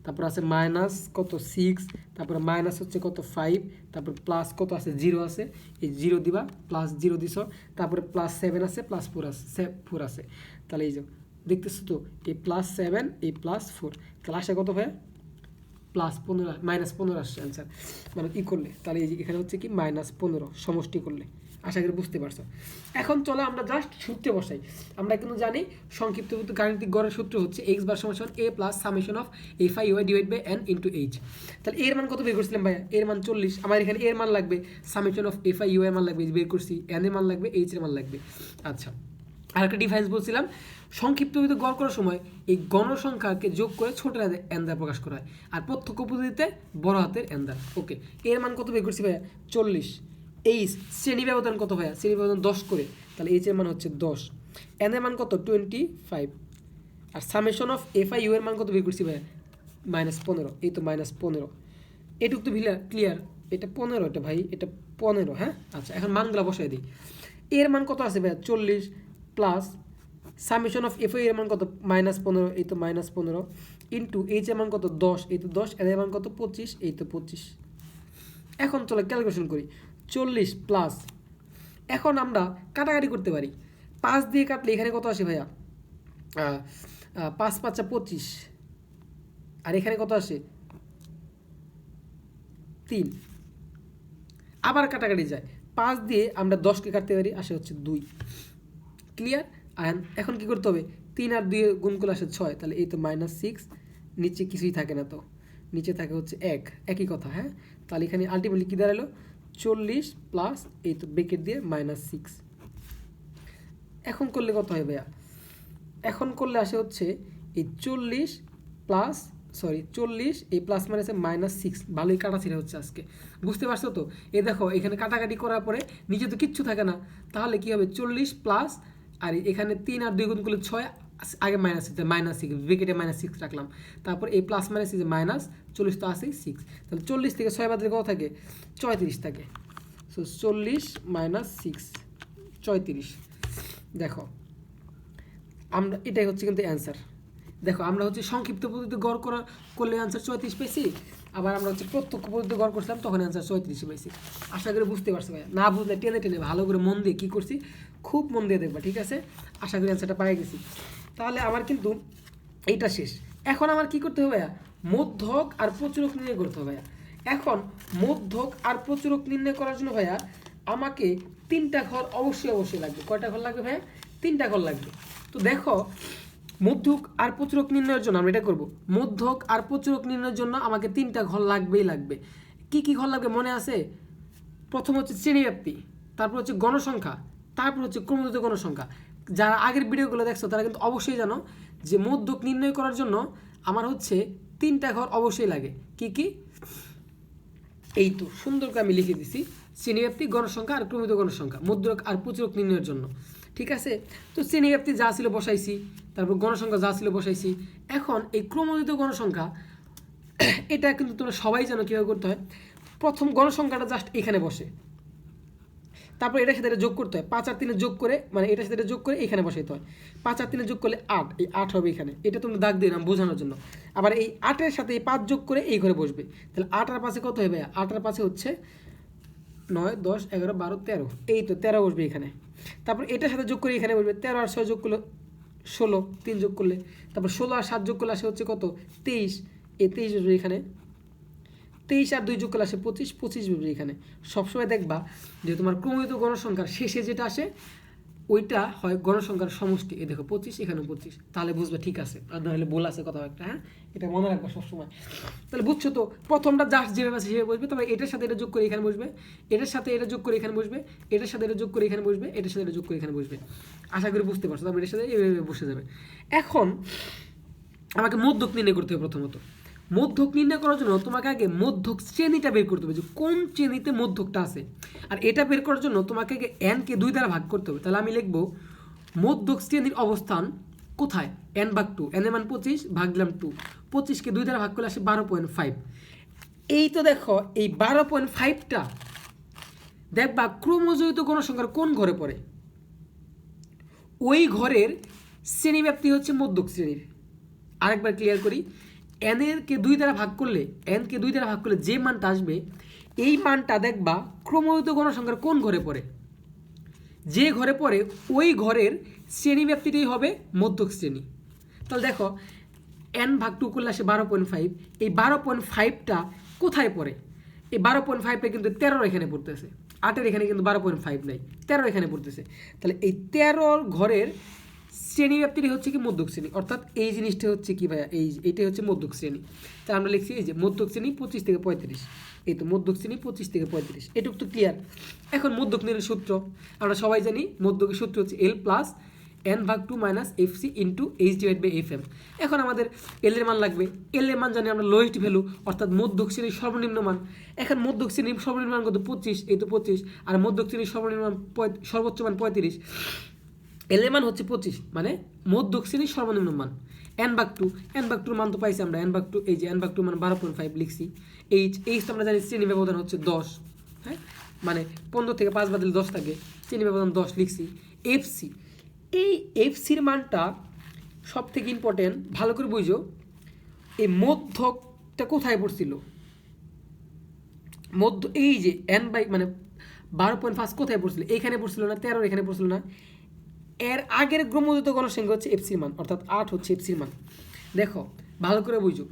S1: তারপর আছে মাইনাস কত 6, তারপরে মাইনাস হচ্ছে কত 5, তারপর প্লাস কত আছে 0 আছে, এই 0 দিবা, +0 দিছ, তারপরে +7 আছে, +4 আছে, 4 আছে। তাহলে এই যে দেখতেছো তো, এই +7 এই +4, তাহলে আসে কত ভাই? +15 -15 আসছে অ্যান্সার, মানে ই করলে। তাহলে এই যে এখানে হচ্ছে কি -15 সমষ্টি করলে। আশা করি বুঝতে পারছো। এখন চলো আমরা জাস্ট সূত্রে বসাই। আমরা কিন্তু জানি সংক্ষিপ্ত গাণিতিক গড়ের সূত্র হচ্ছে x বার সমান a plus summation of FI UI divide by n into h। তাহলে এর মান কত বের করছিলাম ভাইয়া? এর মান 40। আমার এখানে এর মান লাগবে, সামেশন অফ FI UI মান লাগবে, বের করছি, n এর মান লাগবে, h এর মান লাগবে। আচ্ছা, আর একটা ডিফারেন্স বলছিলাম, সংক্ষিপ্ত গড় করার সময় এই গণসংখ্যাকে যোগ করে ছোট n দ্বারা প্রকাশ করা হয়, আর প্রত্যক্ষ পদ্ধতিতে বড় হাতের n দ্বারা। ওকে, এর মান কত বের করছি ভাইয়া? 40। এই শ্রেণী ব্যবধান কত ভাইয়া? শ্রেণী ব্যবধান 10 করে, তাহলে এইচ এর মান হচ্ছে 10, n এর মান কত 25, আর সামেশন অফ FI U এর মান কত বের করছি ভাইয়া? -15, এই তো -15। এটুকু তো ক্লিয়ার, এটা 15, এটা ভাই এটা 15। হ্যাঁ, আচ্ছা, এখন মানগুলো বসাই দিই। এর মান কত আছে ভাইয়া? 40 প্লাস সামেশন অফ FI এর মান কত? -15, এই তো -15, ইন্টু এইচ এর মান কত? 10, এই তো 10, এর মান কত? 25, এই তো 25। এখন চলো ক্যালকুলেশন করি, 40 প্লাস, এখন আমরা কাটাকাটি করতে পারি, 5 দিয়ে কাটলে এখানে কত আসে ভাইয়া? 5 5 25, আর এখানে কত আসে? 3। আবার কাটাকাটি যায়, 5 দিয়ে আমরা 10কে কাটতে পারি, আসে হচ্ছে 2। ক্লিয়ার? আর এখন কি করতে হবে? 3 আর 2 গুণ করলে আসে 6, তাহলে এই তো -6, নিচে কিছুই থাকে না, তো নিচে থাকে হচ্ছে 1, একই কথা। হ্যাঁ, তাহলে এখানে আলটিমেটলি কী দাঁড়ালো? 40 প্লাস এই তো ব্রেকেট দিয়ে -6। এখন করলে কত হয় ভাইয়া? এখন করলে আসে হচ্ছে এই 40 প্লাস, সরি 40, এই প্লাস মাইনাসে -6, ভালোই কাটাছিড়া হচ্ছে আজকে। বুঝতে পারছো তো? এই দেখো এখানে কাটাকাটি করার পরে নিচে তো কিচ্ছু থাকে না, তাহলে কি হবে? 40 প্লাস, আর এখানে 3 আর 2 গুণ করলে 6, আগে -6 ব্রেকেটে -6 রাখলাম, তারপর এই প্লাস মাইনাস যে -40 তো আসেই 6, তাহলে 40 থেকে 6 বাদ দিলে কত থাকে? 34 থাকে। সো 40 - 6 34। দেখো আমরা এটাই হচ্ছে কিন্তু অ্যান্সার। দেখো আমরা হচ্ছে সংক্ষিপ্ত পদ্ধতিতে গড় করলে অ্যান্সার 34 পেয়েছি, আবার আমরা হচ্ছে প্রত্যক্ষ পদ্ধতিতে গড় করছিলাম তখন অ্যান্সার 34 পেয়েছি। আশা করি বুঝতে পারছো ভাই, না বুঝলে টেনে টেনে ভালো করে মন দিয়ে কী করছি, খুব মন দিয়ে দেখবা, ঠিক আছে? আশা করি অ্যান্সারটা পাই গেছি। তাহলে আমার কিন্তু এইটা শেষ। এখন আমার কি করতে হবে ভাইয়া? মধ্যক আর প্রচুরক নির্ণয় করতে হবে ভাইয়া। এখন মধ্যক আর প্রচুরক নির্ণয় করার জন্য ভাইয়া আমাকে 3টা ঘর অবশ্যই লাগবে। কয়টা ঘর লাগবে ভাইয়া? 3টা ঘর লাগবে। তো দেখো, মধ্যক আর প্রচুরক নির্ণয়ের জন্য আমরা এটা করব। মধ্যক আর প্রচুরক নির্ণয়ের জন্য আমাকে 3টা ঘর লাগবে। কি কি ঘর লাগবে মনে আছে? প্রথম হচ্ছে শ্রেণীব্যাপ্তি, তারপর হচ্ছে গণসংখ্যা, তারপর হচ্ছে ক্রমযুক্ত গণসংখ্যা। যারা আগের ভিডিওগুলো দেখছো তারা কিন্তু অবশ্যই জানো যে মধ্যক নির্ণয় করার জন্য আমার হচ্ছে 3টা ঘর অবশ্যই লাগে। কি কি? এই তো সুন্দর করে আমি লিখে দিছি, শ্রেণীব্যাপ্তি, গণসংখ্যা আর ক্রমিত গণসংখ্যা, মধ্যক আর প্রচুরক নির্ণয়ের জন্য। ঠিক আছে, তো শ্রেণীব্যাপ্তি যা ছিল বসাইছি, তারপর গণসংখ্যা যা ছিল বসাইছি। এখন এই ক্রমিত গণসংখ্যা এটা কিন্তু তোমরা সবাই জানো কীভাবে করতে হয়। প্রথম গণসংখ্যাটা জাস্ট এখানে বসে, তারপর এটার সাথে এটা যোগ করতে হয়, 5 আর 3 যোগ করে, মানে এটার সাথে এটা যোগ করে এখানে বসাইতে হয়। 5 আর 3 যোগ করলে 8, এই 8 হবে এখানে, এটা তুমি দাগ দিয়ে নাম বোঝানোর জন্য। আবার এই 8-এর সাথে এই 5 যোগ করে এই ঘরে বসবে, তাহলে 8 আর 5 কত হবে? 8 আর 5 হচ্ছে 9, 10, 11, 12, 13, এই তো 13 বসবে এখানে। তারপর এটার সাথে যোগ করে এখানে বসবে, 13 আর 6 যোগ করলে 16, 3 যোগ করলে, তারপর 16 আর 7 যোগ করলে আসে হচ্ছে কত? 23, এই 23 বসবে এখানে। 23 আর 2 যোগ করলে আসে 25, 25 বসবে এখানে। সবসময় দেখবা যে তোমার ক্রমিত গণসংখ্যার শেষে যেটা আসে ওইটা হয় গণসংখ্যার সমষ্টি। এই দেখো 25, এখানে 25, তাহলে বুঝবে ঠিক আছে, আর নাহলে ভুল আছে কোথাও একটা। হ্যাঁ, এটা মনে রাখবা সবসময়। তাহলে বুঝছো তো, প্রথমটা জাস্ট যেভাবে আছে সেভাবে বসবে, তবে এটার সাথে এটা যোগ করে এখানে বসবে, এটার সাথে এটা যোগ করে এখানে বসবে, এটার সাথে এটা যোগ করে এখানে বসবে, এটার সাথে এটা যোগ করে এখানে বসবে। আশা করি বুঝতে পারছো। তারপর এটার সাথে এইভাবে বসে যাবে। এখন আমাকে মধ্যক নির্ণয় করতে হবে। প্রথমত মধ্যক নির্ণয় করার জন্য তোমাকে আগে মধ্যক শ্রেণীটা বের করতে হবে, যে কোন শ্রেণীতে মধ্যকটা আছে। আর এটা বের করার জন্য তোমাকে আগে n-কে 2 দ্বারা ভাগ করতে হবে। তাহলে আমি লিখব মধ্যক শ্রেণীর অবস্থান কোথায়? n/2, n এর মান 25, ভাগ দিলাম 2, 25-কে 2 দ্বারা ভাগ করলে আসে 12.5। এই তো দেখো, এই 12.5টা দেখবা ক্রমজয়িত গণসংখ্যার কোন ঘরে পড়ে? ওই ঘরের শ্রেণীব্যাপ্তি হচ্ছে মধ্যক শ্রেণীর। আরেকবার ক্লিয়ার করি, n-কে 2 দ্বারা ভাগ করলে, n-কে 2 দ্বারা ভাগ করলে যে মানটা আসবে, এই মানটা দেখবা ক্রমযুত গণসংখ্যার কোন ঘরে পড়ে? যে ঘরে পড়ে ওই ঘরের শ্রেণীব্যাপ্তিটাই হবে মধ্যক শ্রেণী। তাহলে দেখো n/2 করলে আসে 12.5, এই 12.5টা কোথায় পড়ে? এই 12.5টা কিন্তু 13 এখানে পড়তেছে, 8-এর এখানে কিন্তু 12.5 নাই, 13 এখানে পড়তেছে। তাহলে এই 13 ঘরের শ্রেণীব্যাপ্তিটি হচ্ছে কি মধ্যক শ্রেণী, অর্থাৎ এই জিনিসটা হচ্ছে কি ভাইয়া, এইটাই হচ্ছে মধ্যক শ্রেণী। তাই আমরা লিখছি এই যে মধ্যক শ্রেণী 25 থেকে 35, এই তো মধ্যক শ্রেণী 25 থেকে 35, এটুকু তো ক্লিয়ার। এখন মধ্যক নির্ণয়ের সূত্র আমরা সবাই জানি, মধ্যকের সূত্র হচ্ছে L+n/2 - FC × H/FM। এখন আমাদের L এর মান লাগবে, L এর মান জানি আমরা লোয়েস্ট ভ্যালু, অর্থাৎ মধ্যক শ্রেণীর সর্বনিম্ন মান। এখন মধ্যক শ্রেণীর সর্বনিম্ন মান কত? 25, এই তো 25, আর মধ্যক শ্রেণীর সর্বনিম্ন মান সর্বোচ্চ মান 35। L এর মান হচ্ছে 25, মানে মধ্যক শ্রেণীর সর্বনিম্ন মান। n/2 মান তো পাইছি আমরা, n/2, এই যে n/2 মান 12.5 লিখছি। H তো আমরা জানি শ্রেণী ব্যবধান হচ্ছে 10, হ্যাঁ, মানে 15 থেকে 5 বাদ দিলে 10 থাকে, শ্রেণী ব্যবধান 10 লিখছি। FC, এই এফসির মানটা সব থেকে ইম্পর্টেন্ট, ভালো করে বুঝো। এই মধ্যকটা কোথায় পড়ছিল? এই যে মানে 12.5 কোথায় পড়ছিল? এইখানে পড়ছিল না, 13 এখানে পড়ছিল না। এর আগের ক্রমযুত গণসংখ্যা হচ্ছে এফসির মান, অর্থাৎ 8 হচ্ছে এফসির মান। দেখো ভালো করে বুঝো,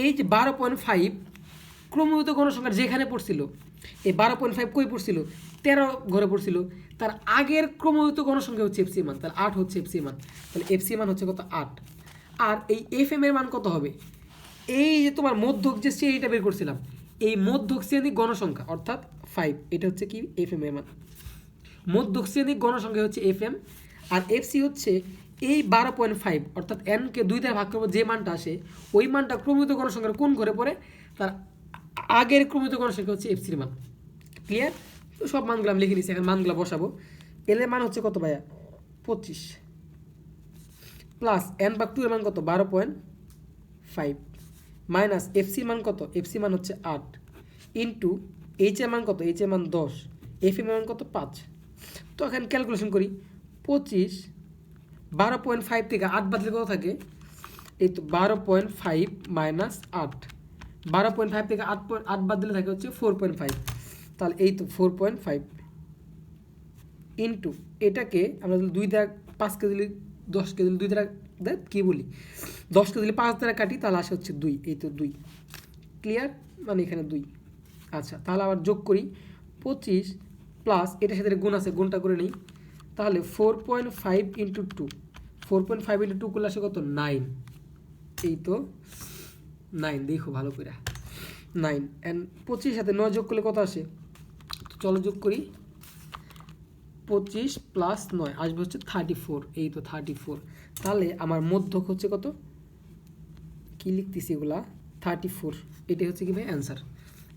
S1: এই যে 12.5 ক্রমযুত গণসংখ্যা যেখানে পড়ছিল, এই 12.5 কই পড়ছিল? 13 ঘরে পড়ছিল। তার আগের ক্রমযুত গণসংখ্যা হচ্ছে এফসি মান, তাহলে 8 হচ্ছে এফসি মান। তাহলে এফসি মান হচ্ছে কত? 8। আর এই এফএম এর মান কত হবে? এই যে তোমার মধ্যক যে শ্রেণীটা বের করছিলাম, এই মধ্যক শ্রেণীর গণসংখ্যা অর্থাৎ 5, এটা হচ্ছে কি এফএম এর মান। মধ্যক শ্রেণীর গণসংখ্যা হচ্ছে এফএম, আর এফসি হচ্ছে এই 12.5, অর্থাৎ n-কে 2 দ্বারা ভাগ করবো যে মানটা আসে, ওই মানটা ক্রমিত গণসংখ্যার কোন ঘরে পড়ে? তার আগের ক্রমিত গণসংখ্যা হচ্ছে এফসির মান। ক্লিয়ার? তো সব মানগুলো আমি লিখে নিচ্ছি, এখন মানগুলো বসাবো। এল এর মান হচ্ছে কত ভাইয়া? 25, প্লাস n/2 এর মান কত? 12.5, মাইনাস এফসির মান কত? এফসি মান হচ্ছে 8, ইন্টু এইচ এর মান কত? এইচ এর মান 10, এফ এর মান কত? 5। তো এখন ক্যালকুলেশন করি, 25 12.5 থেকে 8 বাদ দিলে কত থাকে? এই তো 12.5 মাইনাস 8, 12.5 থেকে 8 বাদ দিলে থাকে হচ্ছে 4.5, তাহলে এই তো 4.5 ইন্টু এটাকে আমরা যদি 2 দ্বারা 5কে দিলে 10কে দিলে 2 দ্বারা কী বলি, 10কে দিলে 5 দ্বারা কাটি, তাহলে আসে হচ্ছে 2, এই তো 2। ক্লিয়ার? মানে এখানে 2। আচ্ছা, তাহলে আবার যোগ করি, 25 প্লাস এটার সাথে গুণ আছে, গুণটা করে নিই। তাহলে 4.5 ইন্টু 2, 4.5 ইন্টু 2 করলে আসে কত? 9, এই তো 9। দেখো ভালো করে, 9 অ্যান্ড 25 সাথে 9 যোগ করলে কত আসে? তো চলো যোগ করি, 25 প্লাস 9 আসবে হচ্ছে 34, এই তো 34। তাহলে আমার মধ্যক হচ্ছে কত? কি লিখতেছি এগুলা? 34। এটাই হচ্ছে কি ভাই অ্যান্সার।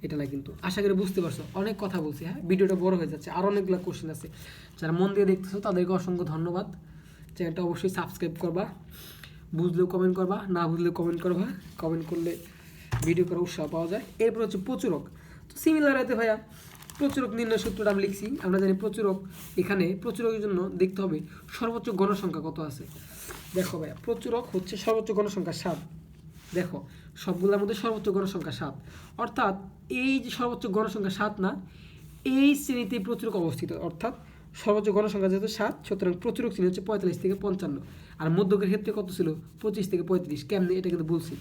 S1: এটা না কিন্তু। আশা করি বুঝতে পারছো, অনেক কথা বলছি, হ্যাঁ ভিডিওটা বড় হয়ে যাচ্ছে, আর অনেকগুলো কোশ্চেন আছে। যারা মন দিয়ে দেখতেছো তাদেরকে অসংখ্য ধন্যবাদ। চ্যানেলটা অবশ্যই সাবস্ক্রাইব করবা, বুঝলেও কমেন্ট করবা, না বুঝলেও কমেন্ট করবা, কমেন্ট করলে ভিডিও করার উৎসাহ পাওয়া যায়। এরপর হচ্ছে প্রচুরক। তো সিমিলার আছে ভাইয়া, প্রচুরক নির্ণয় সূত্রটা আমি লিখছি। আমরা জানি প্রচুরক, এখানে প্রচুরকের জন্য দেখতে হবে সর্বোচ্চ গণসংখ্যা কত আছে। দেখো ভাইয়া, প্রচুরক হচ্ছে সর্বোচ্চ গণসংখ্যা 7। দেখো সবগুলোর মধ্যে সর্বোচ্চ গণসংখ্যা 7, অর্থাৎ এই যে সর্বোচ্চ গণসংখ্যা 7 না, এই শ্রেণীতে প্রচুরক অবস্থিত, অর্থাৎ সর্বোচ্চ গণসংখ্যা যেহেতু 7, সুতরাং প্রচুরক শ্রেণী হচ্ছে 45 থেকে 55। আর মধ্যকের ক্ষেত্রে কত ছিল? 25 থেকে 35। কেমনি এটা কিন্তু বলছি।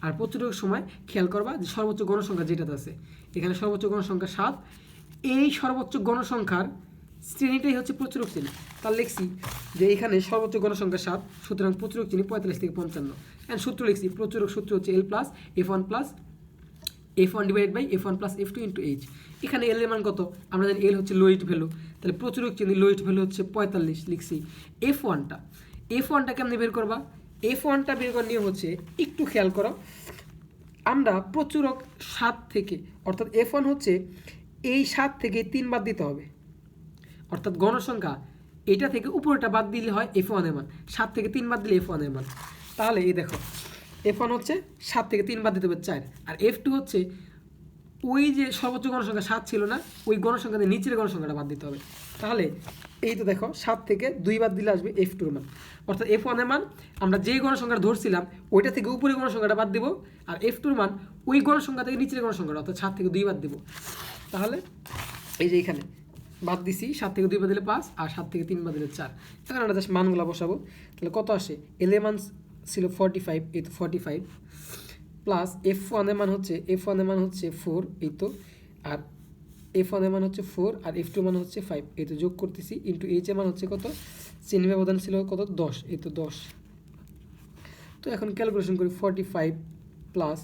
S1: আর প্রচুরকের সময় খেয়াল করবা যে সর্বোচ্চ গণসংখ্যা যেটাতে আছে, এখানে সর্বোচ্চ গণসংখ্যা 7, এই সর্বোচ্চ গণসংখ্যার শ্রেণীটাই হচ্ছে প্রচুরক শ্রেণী। তার লিখছি যে এখানে সর্বোচ্চ গণসংখ্যা 7, সুতরাং প্রচুরক শ্রেণী 45 থেকে 55। অ্যান্ড সূত্র লিখছি, প্রচুরক সূত্র হচ্ছে L plus F1 divide by F1 plus F2 into H। এখানে L এর মান কত? আমরা জানি L হচ্ছে লোয়েস্ট ভ্যালু, তাহলে প্রচুরক শ্রেণী লোয়েস্ট ভ্যালু হচ্ছে 45 লিখছি। F1টা কেমনে বের করবা? F1টা বের করার নিয়ম হচ্ছে, একটু খেয়াল করো, আমরা প্রচুরক 7 থেকে, অর্থাৎ F1 হচ্ছে এই 7 থেকে 3 বাদ দিতে হবে, অর্থাৎ গণসংখ্যা এটা থেকে উপরেটা বাদ দিলে হয় F1 এর মান, 7 থেকে 3 বাদ দিলে F1 এর মান। তাহলে এই দেখো F1 হচ্ছে 7 থেকে 3 বাদ দিতে হবে 4, আর F2 হচ্ছে ওই যে সর্বোচ্চ গণসংখ্যা 7 ছিল না, ওই গণসংখ্যাতে নিচের গণসংখ্যাটা বাদ দিতে হবে। তাহলে এই তো দেখো 7 থেকে 2 বাদ দিলে আসবে F2 এর মান, অর্থাৎ F1 এর মান আমরা যেই গণসংখ্যাটা ধরছিলাম ওইটা থেকে উপরের গণসংখ্যাটা বাদ দিব, আর F2 এর মান ওই গণসংখ্যা থেকে নিচের গণসংখ্যাটা, অর্থাৎ 7 থেকে 2 বাদ দিব। তাহলে এই যে এখানে বাদ দিছি, 7 থেকে 2 বাদ দিলে 5, আর 7 থেকে 3 বাদ দিলে 4। এখন আমরা জাস্ট মানগুলো বসাবো। তাহলে কত আসে? L এর মান ছিল 45, এই তো 45, প্লাস F1 এর মান হচ্ছে 4, এই তো, আর F1 এর মান হচ্ছে 4, আর F2 এর মান হচ্ছে 5, এই তো যোগ করতেছি, ইন্টু H এর মান হচ্ছে কত? শ্রেণী ব্যবধান ছিল কত? 10, এই তো 10। তো এখন ক্যালকুলেশন করি, 45 প্লাস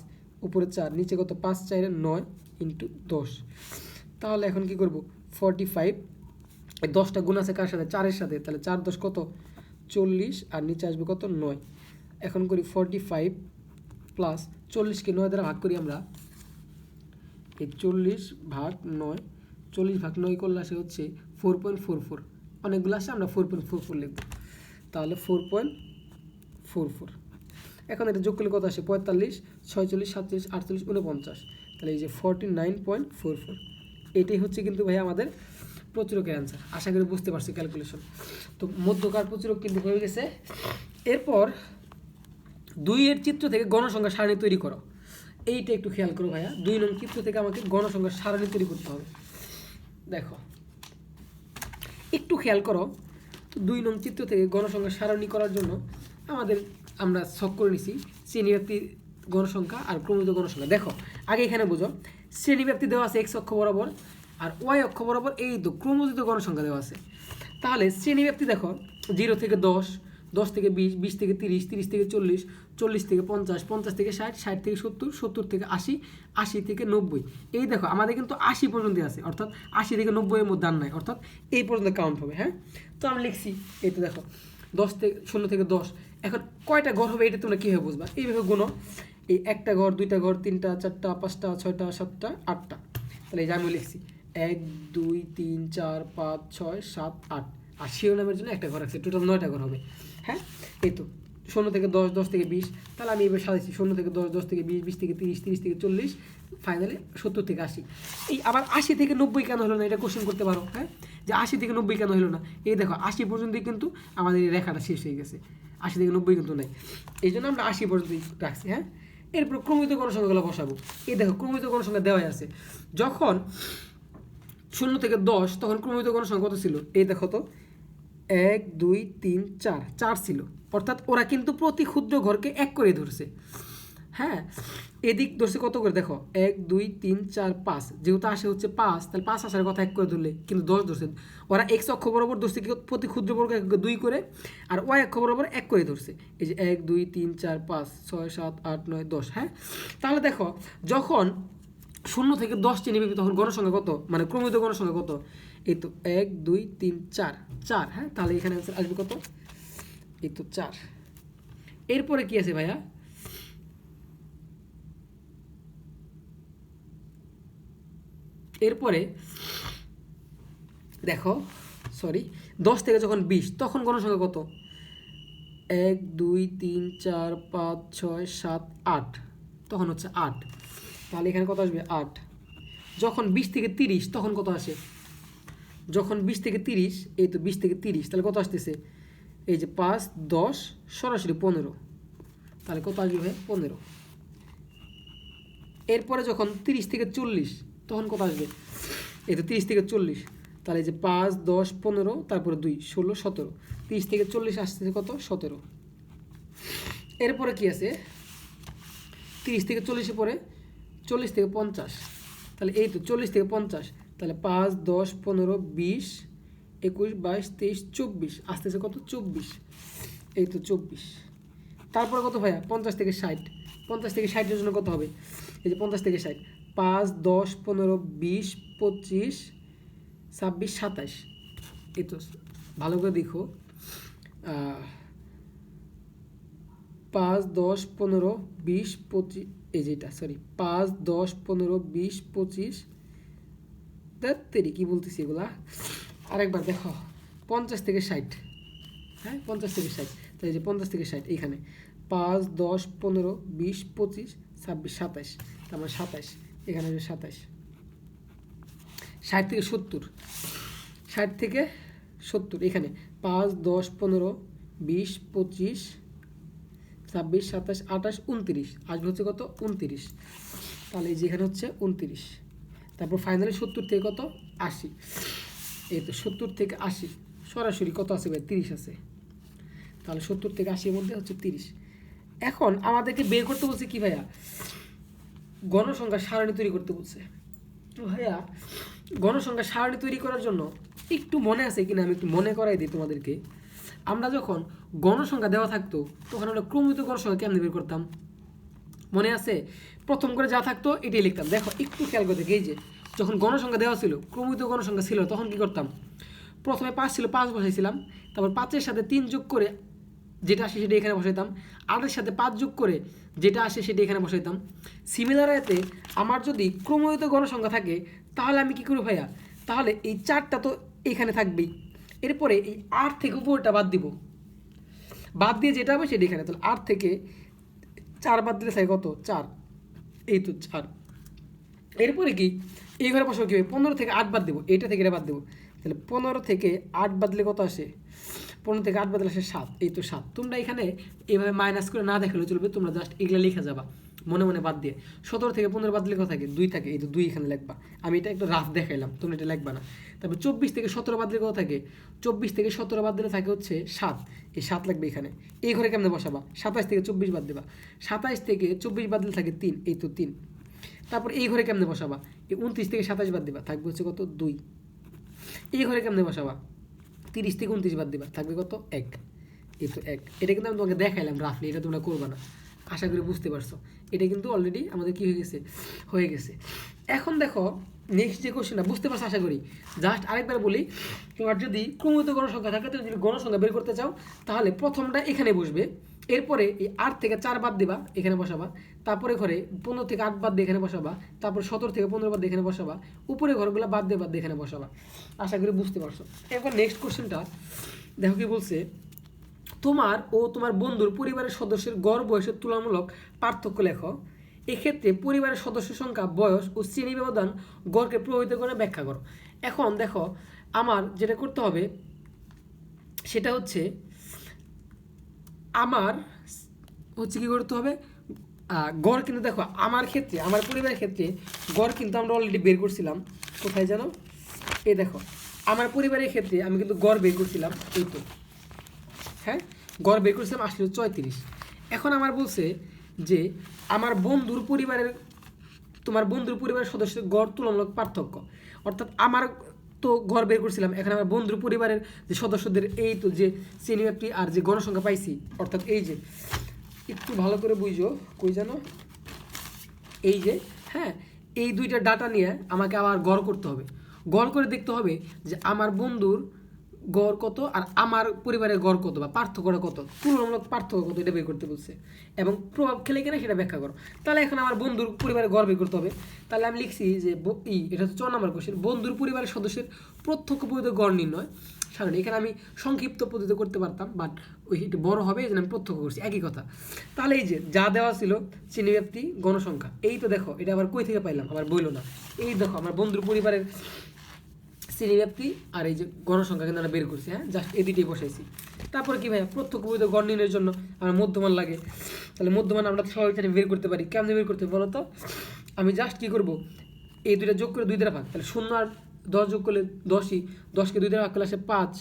S1: উপরে 4, নিচে কত? 5 4 9 ইন্টু 10। তাহলে এখন কি করব? 45, এই 10টা গুণ আছে কার সাথে? 4-এর সাথে, তাহলে 4 10 কত? 40, আর নিচে আসবে কত? 9। এখন করি 45 প্লাস 40কে 9 দ্বারা ভাগ করি আমরা, এই 40 ভাগ 9, 40 ভাগ 9 করলে আসে হচ্ছে 4.44। অনেকগুলো আসে, আমরা 4.44 লিখব। তাহলে 4.44। এখন এটা যোগ করলে কত আসে? 45 46 47 48 49। তাহলে এই যে 49.44, এটাই হচ্ছে কিন্তু ভাই আমাদের প্রচুরকের অ্যান্সার। আশা করি বুঝতে পারছি ক্যালকুলেশন। তো মধ্যকার প্রচুরক কিন্তু হয়ে গেছে। এরপর 2-এর চিত্র থেকে গণসংখ্যা সারণী তৈরি করো। এইটা একটু খেয়াল করো ভাইয়া, 2 নং চিত্র থেকে আমাকে গণসংখ্যা সারণী তৈরি করতে হবে। দেখো একটু খেয়াল করো, 2 নং চিত্র থেকে গণসংখ্যা সারণী করার জন্য আমরা ছক করে নিছি শ্রেণীব্যাপ্তি গণসংখ্যা আর ক্রমিত গণসংখ্যা। দেখো আগে এখানে বুঝো, শ্রেণীব্যাপ্তি দেওয়া আছে x অক্ষ বরাবর, আর y অক্ষ বরাবর এই তো ক্রমযুক্ত গণসংখ্যা দেওয়া আছে। তাহলে শ্রেণীব্যাপ্তি দেখো 0 থেকে 10, 10 থেকে 20, 20 থেকে 30, 30 থেকে 40, 40 থেকে 50, 50 থেকে 60, 60 থেকে 70, 70 থেকে 80, 80 থেকে 90। এই দেখো আমাদের কিন্তু 80 পর্যন্ত আছে, অর্থাৎ 80 থেকে 90 এর মধ্যে আর নাই, অর্থাৎ এই পর্যন্ত কাউন্ট হবে। হ্যাঁ, তো আমি লিখছি, এই তো দেখো 10 থেকে 0 থেকে 10। এখন কয়টা ঘর হবে এটা তোমরা কীভাবে বুঝবা? এইভাবে গুনো, এই একটা ঘর, দুইটা ঘর, তিনটা, চারটা, পাঁচটা, ছয়টা, সাতটা, আটটা। তাহলে এই যে আমি লিখছি 1 2 3 4 5 6 7 8, আর শিরোনামের জন্য একটা ঘর আছে, টোটাল 9টা ঘর হবে। হ্যাঁ, এই তো 0 থেকে 10, 10 থেকে 20। তাহলে আমি এবার সাজাইছি 0 থেকে 10, 10 থেকে 20, 20 থেকে 30, 30 থেকে 40, ফাইনালি 70 থেকে 80। এই আবার 80 থেকে 90 কেন হলো না, এটা কোশ্চেন করতে পারো। হ্যাঁ, যে 80 থেকে 90 কেন হলো না? এই দেখো 80 পর্যন্তই কিন্তু আমাদের এই রেখাটা শেষ হয়ে গেছে, 80 থেকে 90 কিন্তু নাই, এই জন্য আমরা 80 পর্যন্তই রাখছি। হ্যাঁ, এরপর ক্রমিত গণসংখ্যাগুলো বসাবো। এই দেখো ক্রমিত গণসংখ্যা দেওয়াই আছে, যখন 0 থেকে 10 তখন ক্রমিত গণসংখ্যা কত ছিল? এই দেখো তো 1 2 3 4, 4 ছিল, অর্থাৎ ওরা কিন্তু প্রতি ক্ষুদ্র ঘরকে 1 করে ধরছে। হ্যাঁ, এদিক ধরছে কত করে? দেখো 1 2 3 4 5, যেহেতু আসে হচ্ছে 5, তাহলে 5 আসার কথা 1 করে ধরলে, কিন্তু 10 ধরছে। ওরা x অক্ষ বরাবর ধরছে কি প্রতি ক্ষুদ্র বর্গকে 2 করে, আর y অক্ষ বরাবর 1 করে ধরছে। এই যে 1 2 3 4 5 6 7 8 9 10। হ্যাঁ, তাহলে দেখো যখন 0 থেকে 10 চিনি পাবি তখন গণসংখ্যা কত, মানে ক্রমিত গণসংখ্যা কত? এই তো 1 2 3 4 4। হ্যাঁ, তাহলে এখানে অ্যান্সার আসবে কত? এই তো 4। এরপরে কি আছে ভাইয়া? এরপরে দেখো সরি 10 থেকে যখন 20 তখন গণসংখ্যা কত? 1 2 3 4 5 6 7 8, তখন হচ্ছে 8। তাহলে এখানে কত আসবে? 8। যখন 20 থেকে 30 তখন কত আসে? যখন 20 থেকে 30, এই তো 20 থেকে 30, তাহলে কত আসতেছে? এই যে 5 10 সরাসরি 15, তাহলে কত আসবে ভাই? 15। এরপরে যখন 30 থেকে 40 তখন কত আসবে? এই তো 30 থেকে 40, তাহলে এই যে 5 10 15, তারপরে 2 16 17, 30 থেকে 40 আসতেছে কত? 17। এরপরে কি আছে? 30 থেকে 40 পরে 40 থেকে 50, তাহলে এই তো 40 থেকে 50, তাহলে 5 10 15 20 21 22 23 24 আসতেছে কত? 24, এই তো 24। তারপরে কত ভাইয়া? 50 থেকে 60, 50 থেকে 60 এর জন্য কত হবে? এই যে 50 থেকে 60, 5 10 15 20 25 26 27, এই তো ভালো করে দেখো, 5 10 15 20 25, এই যে এটা সরি 5 10 15 20 25, তেরি কি বলতেছি এগুলা, আরেকবার দেখো 50 থেকে 60, হ্যাঁ 50 থেকে 60, তাই যে 50 থেকে 60 এইখানে 5 10 15 20 25 26 27, তারপর 27, এখানে আসবে 27। 60 থেকে 70, 60 থেকে 70 এখানে 5 10 15 20 25 26 27 28 29 আসবে হচ্ছে কত? 29। তাহলে এই যে এখানে হচ্ছে 29। তারপর ফাইনালি 70 থেকে কত? 80, এই তো 70 থেকে 80 সরাসরি কত আছে ভাই? 30 আছে। তাহলে 70 থেকে 80 এর মধ্যে হচ্ছে 30। এখন আমাদেরকে বের করতে বলছে কি ভাইয়া? গণসংখ্যার সারণী তৈরি করতে বলছে। তো ভাইয়া গণসংখ্যার সারণী তৈরি করার জন্য একটু মনে আছে কিনা আমি একটু মনে করাই দিই তোমাদেরকে। আমরা যখন গণসংখ্যা দেওয়া থাকতো তখন আমরা ক্রমিত গণসংখ্যা কেমনে বের করতাম? মনে আছে? প্রথম করে যা থাকতো এটাই লিখতাম। দেখো একটু খেয়াল করে দেখি, এই যে যখন গণসংখ্যা দেওয়া ছিল, ক্রমিত গণসংখ্যা ছিল, তখন কি করতাম? প্রথমে 5 ছিল, 5 বসাইছিলাম, তারপর 5-এর সাথে 3 যোগ করে যেটা আসে সেটা এখানে বসাইতাম, 8-এর সাথে 5 যোগ করে যেটা আসে সেটা এখানে বসাইতাম। সিমিলার এতে আমার যদি ক্রমিত গণসংখ্যা থাকে তাহলে আমি কি করব ভাইয়া? তাহলে এই 4টা তো এখানে থাকবেই, এরপরে এই 8 থেকে উপরটা বাদ দিব, বাদ দিয়ে যেটা হবে সেটা এখানে। তাহলে 8 থেকে 4 বাদ দিলে থাকে কত? 4, এই তো 4। এরপরে কি এই ঘরে বসাবো কীভাবে? 15 থেকে 8 বাদ দেবো, এইটা থেকে এটা বাদ দেবো, তাহলে 15 থেকে 8 বাদ দিলে কত আসে? 15 থেকে 8 বাদ দিলে আসে 7, এই তো 7। তোমরা এখানে এইভাবে মাইনাস করে না দেখালেও চলবে, তোমরা জাস্ট এগুলো লিখে যাবা মনে মনে বাদ দিয়ে। 17 থেকে 15 বাদ দিলে কত থাকে? 2 থাকে, এই তো 2 এখানে লিখবা। আমি এটা একটু রাফ দেখাইলাম, তোমরা এটা লিখবা না। তারপর 24 থেকে 17 বাদ দিলে কত থাকে? 24 থেকে 17 বাদ দিলে থাকে হচ্ছে 7, এই 7 লাগবে এখানে। এই ঘরে কেমনে বসাবা? 27 থেকে 24 বাদ দেবা, 27 থেকে 24 বাদ দিলে থাকে 3, এই তো 3। তারপর এই ঘরে কেমনে বসাবা? এই 29 থেকে 27 বাদ দিবা, থাকবে হচ্ছে কত? 2। এই ঘরে কেমনে বসাবা? 30 থেকে 29 বাদ দিবা, থাকবে কত? 1, এই তো 1। এটা কিন্তু আমি তোমাকে দেখাইলাম রাফলি, এটা তোমরা করবা না, আশা করি বুঝতে পারছো। এটা কিন্তু অলরেডি আমাদের কি হয়ে গেছে। এখন দেখো নেক্সট যে কোশ্চেনটা, বুঝতে পারছো আশা করি। জাস্ট আরেকবার বলি, তোমার যদি ক্রমিত গণসংখ্যা থাকে, তুমি যদি গণসংখ্যা বের করতে চাও তাহলে প্রথমটা এখানে বসবে, এরপরে এই 8 থেকে 4 বাদ দিবা, এখানে বসাবা, তারপরে ঘরে 15 থেকে 8 বাদ দিয়ে এখানে বসাবা, তারপর 17 থেকে 15 বাদ দিয়ে এখানে বসাবা, উপরে ঘরগুলো বাদ দিয়ে এখানে বসাবা। আশা করি বুঝতে পারছো। এরপর নেক্সট কোশ্চেনটা দেখো কি বলছে, তোমার ও তোমার বন্ধুর পরিবারের সদস্যের গড় বয়সের তুলনামূলক পার্থক্য লেখো। এক্ষেত্রে পরিবারের সদস্য সংখ্যা, বয়স ও শ্রেণী ব্যবধান গড়কে প্রভাবিত করে ব্যাখ্যা করো। এখন দেখো আমার যেটা করতে হবে সেটা হচ্ছে, আমার হচ্ছে কি করতে হবে, গড় কিন্তু দেখো আমার ক্ষেত্রে, আমার পরিবারের ক্ষেত্রে গড় কিন্তু আমরা অলরেডি বের করছিলাম। কোথায় জানো? এই দেখো আমার পরিবারের ক্ষেত্রে আমি কিন্তু গড় বের করছিলাম, এই তো, হ্যাঁ গড় বের করছিলাম, আসলে 34। এখন আমার বলছে যে আমার বন্ধুর পরিবারের, তোমার বন্ধুর পরিবারের সদস্যের গড় তুলনামূলক পার্থক্য, অর্থাৎ আমার তো ঘর বের করছিলাম, এখানে আমার বন্ধুর পরিবারের যে সদস্যদের এই তো যে শ্রেণীব্যাপ্তি আর যে গণসংখ্যা পাইছি, অর্থাৎ এই যে একটু ভালো করে বুঝো, কই জানো, এই যে, হ্যাঁ এই দুইটা ডাটা নিয়ে আমাকে আবার গড় করতে হবে। গড় করে দেখতে হবে যে আমার বন্ধুর গড় কত আর আমার পরিবারের গড় কত বা পার্থক্যটা কত, তুলনামূলক পার্থক্য কত, এটা বের করতে বলছে এবং প্রভাব খেলে কিনা সেটা ব্যাখ্যা করো। তাহলে এখন আমার বন্ধুর পরিবারের গড় বের করতে হবে। তাহলে আমি লিখছি যে এটা হচ্ছে 4 নম্বর কোশ্চেন, বন্ধুর পরিবারের সদস্যের প্রত্যক্ষ পদ্ধতিতে গড় নির্ণয় সাধারণ। এখানে আমি সংক্ষিপ্ত পদ্ধতিতে করতে পারতাম, বাট ওই একটু বড় হবে এই জন্য আমি প্রত্যক্ষ করছি, একই কথা। তাহলে এই যে যা দেওয়া ছিল শ্রেণীব্যাপ্তি গণসংখ্যা, এই তো দেখো এটা আবার কই থেকে পাইলাম, আবার বইলো না। এই দেখো আমার বন্ধুর পরিবারের শ্রেণীব্যাপ্তি আর এই যে গণসংখ্যা কিন্তু আমরা বের করছি, হ্যাঁ, জাস্ট এই দুইটাই বসাইছি। তারপরে কি ভাইয়া, প্রত্যক্ষ পদ্ধতিতে গড় নির্ণয়ের জন্য আমার মধ্যমান লাগে। তাহলে মধ্যমান আমরা সবাই জানি বের করতে পারি, কেমন বের করতে বলো তো? আমি জাস্ট কী করবো, এই দুইটা যোগ করে 2 দ্বারা ভাগ, তাহলে 0 আর 10 যোগ করলে 10ই, 10কে 2 দ্বারা ভাগ করলে আসে 5।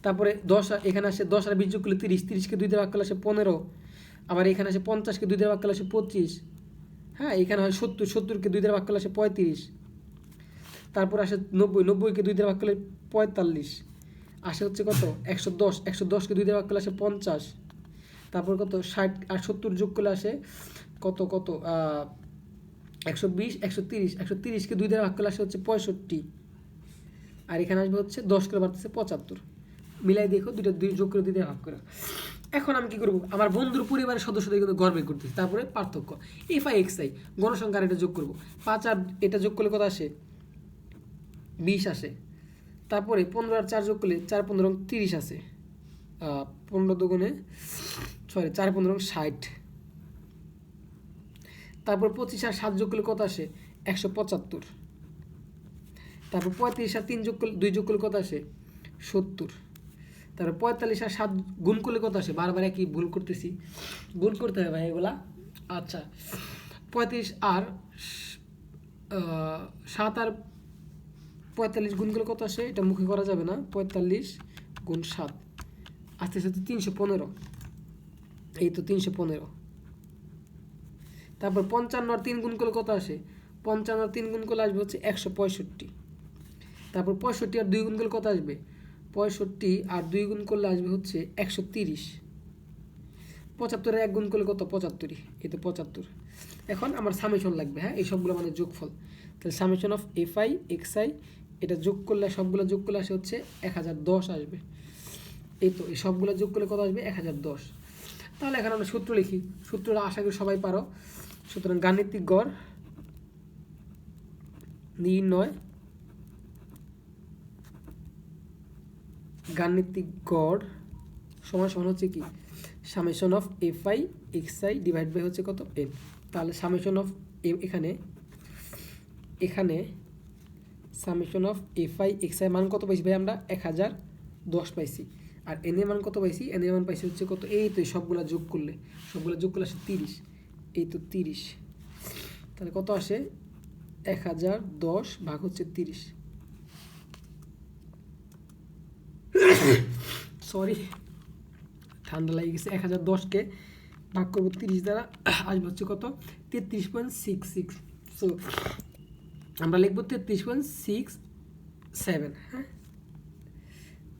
S1: তারপরে 10 এখানে আসে 10 আর 20 যোগ করলে 30, 30কে 2 দ্বারা ভাগ করলে আসে 15। আবার এখানে আসে 50কে 2 দ্বারা ভাগ করলে আসে 25। হ্যাঁ, এখানে হয় 70, 70কে 2 দ্বারা ভাগ করলে আসে 35। তারপর আসে 90, 90কে 2 দ্বারা ভাগ করলে 45। আসে হচ্ছে কত 110, 110কে 2 দ্বারা ভাগ করলে আসে 50। তারপর কত 60 আর 70 যোগ করলে আসে কত 120, 130, 130কে 2 দ্বারা ভাগ করলে আসে হচ্ছে 65। আর এখানে আসবে হচ্ছে 10 করে বাড়তেছে 75। মিলাই দেখো দুইটা যোগ করে 2 দ্বারা ভাগ করে। এখন আমি কি করবো, আমার বন্ধুর পরিবারের সদস্যদের কিন্তু গড় বের করতেছি। তারপরে পার্থক্য এফআই এক্সআই গণসংখ্যার এটা যোগ করবো, 5 আর এটা যোগ করলে কত আসে 20 আসে। তারপরে 15 আর 4 যোগ করলে 4 15 30 আসে, 15 দুগুণে 4 15 60। তারপর 25 আর 7 যোগ করলে কত আসে 175। তারপর 35 আর 3 যোগ করলে 2 যোগ করলে কত আসে 70। তারপর 45 আর 7 গুণ করলে কত আসে, বারবার একই ভুল করতেছি, গুণ করতে হবে ভাই এগুলা। আচ্ছা, 35 আর 7 আর 45 গুণ করলে কত আসে, এটা মুখে করা যাবে না, 45 গুণ 7 আস্তে আস্তে 315। এই তো 315। তারপর 55 আর 3 গুণ করলে কত আসে, 55 আর 3 গুণ করলে আসবে হচ্ছে 165। তারপর 65 আর 2 গুণ করলে কত আসবে, 65 আর 2 গুণ করলে আসবে হচ্ছে 130। 75 আর 1 গুণ করলে কত 75, এই তো 75। এখন আমার সামেশন লাগবে, হ্যাঁ, এই সবগুলো মানে যোগফল। তাহলে সামেশন অফ এফআই এক্সআই এটা যোগ করলে সবগুলো যোগ করলে আসে হচ্ছে 1010 আসবে। এই তো এই সবগুলো যোগ করলে কত আসবে 1010। তাহলে এখন আমরা সূত্র লিখি, সূত্রটা আশা করি সবাই পারো। সুতরাং গাণিতিক গড় নির্ণয়, গাণিতিক গড় সমান সমান হচ্ছে কি summation of FI XI divide by হচ্ছে কত এন। তাহলে সামেশন অফ এখানে সামেশন অফ এফআই এক্সআই মান কত পাইছি ভাই আমরা 1010 পাইছি। আর এন এর মান কত পাইছি, এন এর মান পাইছি হচ্ছে কত, এই তো সবগুলা যোগ করলে আসে 30। এই তো 30। তাহলে কত আসে 1010 ভাগ হচ্ছে 30। সরি, ঠান্ডা লাগে গেছে। 1010কে ভাগ করবো 30 দ্বারা, আসবে হচ্ছে কত 33.66। সো আমরা লিখবো 33.67, হ্যাঁ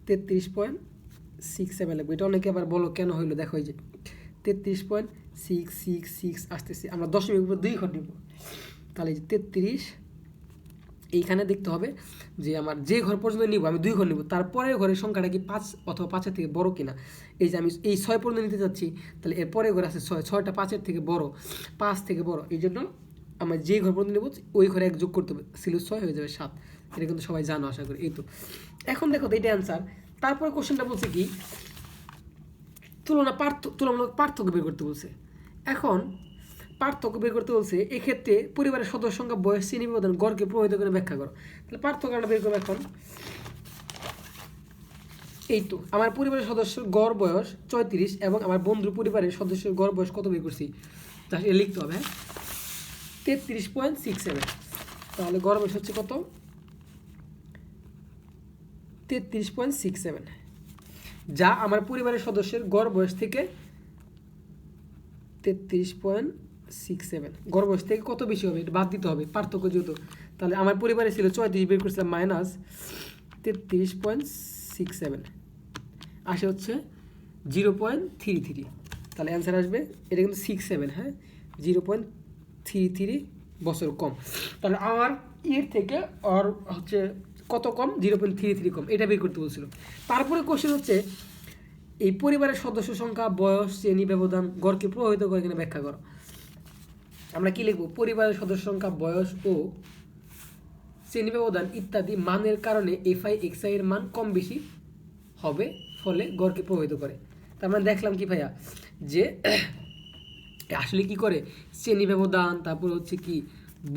S1: 33.67 লিখবো। এটা অনেকে আবার বলো কেন হইলো, দেখো এই যে 33.666 আসতেছে, আমরা দশমিক উপর 2 ঘর নিব। তাহলে এই যে 33, এইখানে দেখতে হবে যে আমার যে ঘর পর্যন্ত নিব আমি 2 ঘর নিব, তারপরে ঘরের সংখ্যাটা কি 5 অথবা 5-এর থেকে বড় কিনা। এই যে আমি এই 6 পর্যন্ত নিতে যাচ্ছি, তাহলে এর পরে ঘর আছে 6, 6টা 5-এর থেকে বড়, 5 থেকে বড়, এই জন্য আমার যে ঘর পর্যন্ত নেব ওই ঘরে 1 যোগ করতে হবে, ছিল 6 হয়ে যাবে 7। এটা কিন্তু সবাই জানো আশা করি। এই তো এখন দেখো তো এটা অ্যান্সার। তারপরে কোশ্চেনটা বলছে কি তুলনামূলক পার্থক্য বের করতে বলছে। এখন পার্থক্য বের করতে বলছে, এক্ষেত্রে পরিবারের সদস্য সংখ্যা, বয়স, শ্রেণী ব্যবধান, গড়কে প্রভাবিত করে ব্যাখ্যা করো। তাহলে পার্থক্যটা বের করবো এখন। এই তো আমার পরিবারের সদস্যের গড় বয়স 34 এবং আমার বন্ধুর পরিবারের সদস্যের গড় বয়স কত বের করছি, তাহলে লিখতে হবে 33.67। তাহলে গড় বয়স হচ্ছে কত 33.67, যা আমার পরিবারের সদস্যের গড় বয়স থেকে 33.67 গড় বয়স থেকে কত বেশি হবে, এটা বাদ দিতে হবে পার্থক্য যেহেতু। তাহলে আমার পরিবারে ছিল 34, বের করছিলাম মাইনাস 33.67, আসে হচ্ছে 0.33। তাহলে অ্যান্সার আসবে, এটা কিন্তু 67, হ্যাঁ 0.33 বছর কম। তাহলে আমার এর থেকে আর হচ্ছে কত কম, 0.33 কম, এটা বের করতে বলছিল। তারপরে কোশ্চেন হচ্ছে এই পরিবারের সদস্য সংখ্যা, বয়স, শ্রেণী, ব্যবধান গড়কে প্রভাবিত করে কিনা ব্যাখ্যা করো। আমরা কি লিখবো? পরিবারের সদস্য সংখ্যা, বয়স ও শ্রেণী ব্যবধান ইত্যাদি মানের কারণে এফআই এক্সআই এর মান কম বেশি হবে, ফলে গড়কে প্রভাবিত করে। তার মানে দেখলাম কি ভাইয়া যে আসলে কি করে, শ্রেণী ব্যবধান, তারপর হচ্ছে কি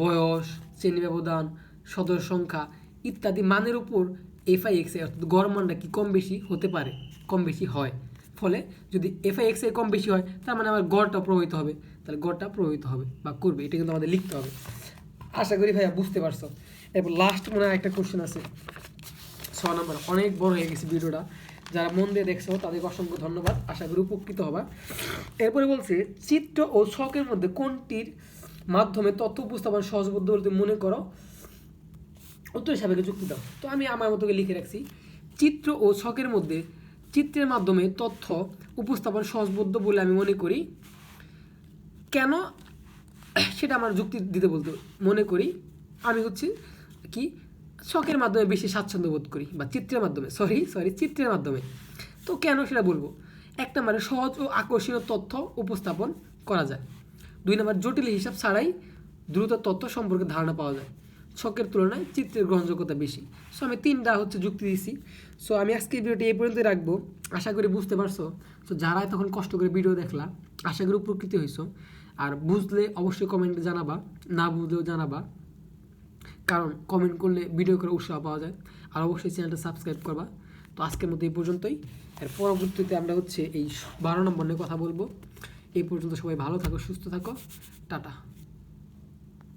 S1: বয়স, শ্রেণী ব্যবধান, সদস্য সংখ্যা ইত্যাদি মানের উপর এফআই এক্সআই অর্থাৎ গড় মানটা কি কম বেশি হতে পারে, কম বেশি হয়। ফলে যদি এফআই এক্সআই কম বেশি হয় তার মানে আমার গড়টা প্রভাবিত হবে, তাহলে গড়টা প্রভাবিত হবে বা করবে, এটা কিন্তু আমাদের লিখতে হবে। আশা করি ভাইয়া বুঝতে পারছো। এরপর লাস্ট মনে হয় একটা কোশ্চেন আছে 6 নম্বর। অনেক বড় হয়ে গেছে ভিডিওটা, যারা মন দিয়ে দেখছো তাদেরকে অসংখ্য ধন্যবাদ, আশা করি উপকৃত হবা। এরপরে বলছে চিত্র ও ছকের মধ্যে কোনটির মাধ্যমে তথ্য উপস্থাপন সহজবোধ্য বলতে মনে করো, উত্তর হিসাবে যুক্তি দাও। তো আমি আমার মতোকে লিখে রাখছি, চিত্র ও ছকের মধ্যে চিত্রের মাধ্যমে তথ্য উপস্থাপন সহজবোধ্য বলে আমি মনে করি। কেন সেটা আমার যুক্তি দিতে বলতে মনে করি। আমি হচ্ছে কি ছকের মাধ্যমে বেশি স্বাচ্ছন্দ্য বোধ করি, বা চিত্রের মাধ্যমে, চিত্রের মাধ্যমে। তো কেন সেটা বলবো। 1 নম্বরে সহজ ও আকর্ষণীয় তথ্য উপস্থাপন করা যায়। 2 নম্বর জটিল হিসাব ছাড়াই দ্রুত তথ্য সম্পর্কে ধারণা পাওয়া যায়। ছকের তুলনায় চিত্রের গ্রহণযোগ্যতা বেশি। সো আমি 3টা হচ্ছে যুক্তি দিয়েছি। সো আমি আজকে ভিডিওটি এই পর্যন্তই রাখবো, আশা করি বুঝতে পারছো। সো যারা তখন কষ্ট করে ভিডিও দেখলা, আশা করি উপকৃত হয়েছো। আর বুঝলে অবশ্যই কমেন্টে জানাবা, না বুঝলেও জানাবা, কারণ কমেন্ট করলে ভিডিও করে উৎসাহ পাওয়া যায়। আর অবশ্যই চ্যানেলটা সাবস্ক্রাইব করবা। তো আজকের মতো এই পর্যন্তই। এর পরবর্তীতে আমরা হচ্ছে এই 12 নম্বর নিয়ে কথা বলবো। এই পর্যন্ত সবাই ভালো থাকো, সুস্থ থাকো, টাটা।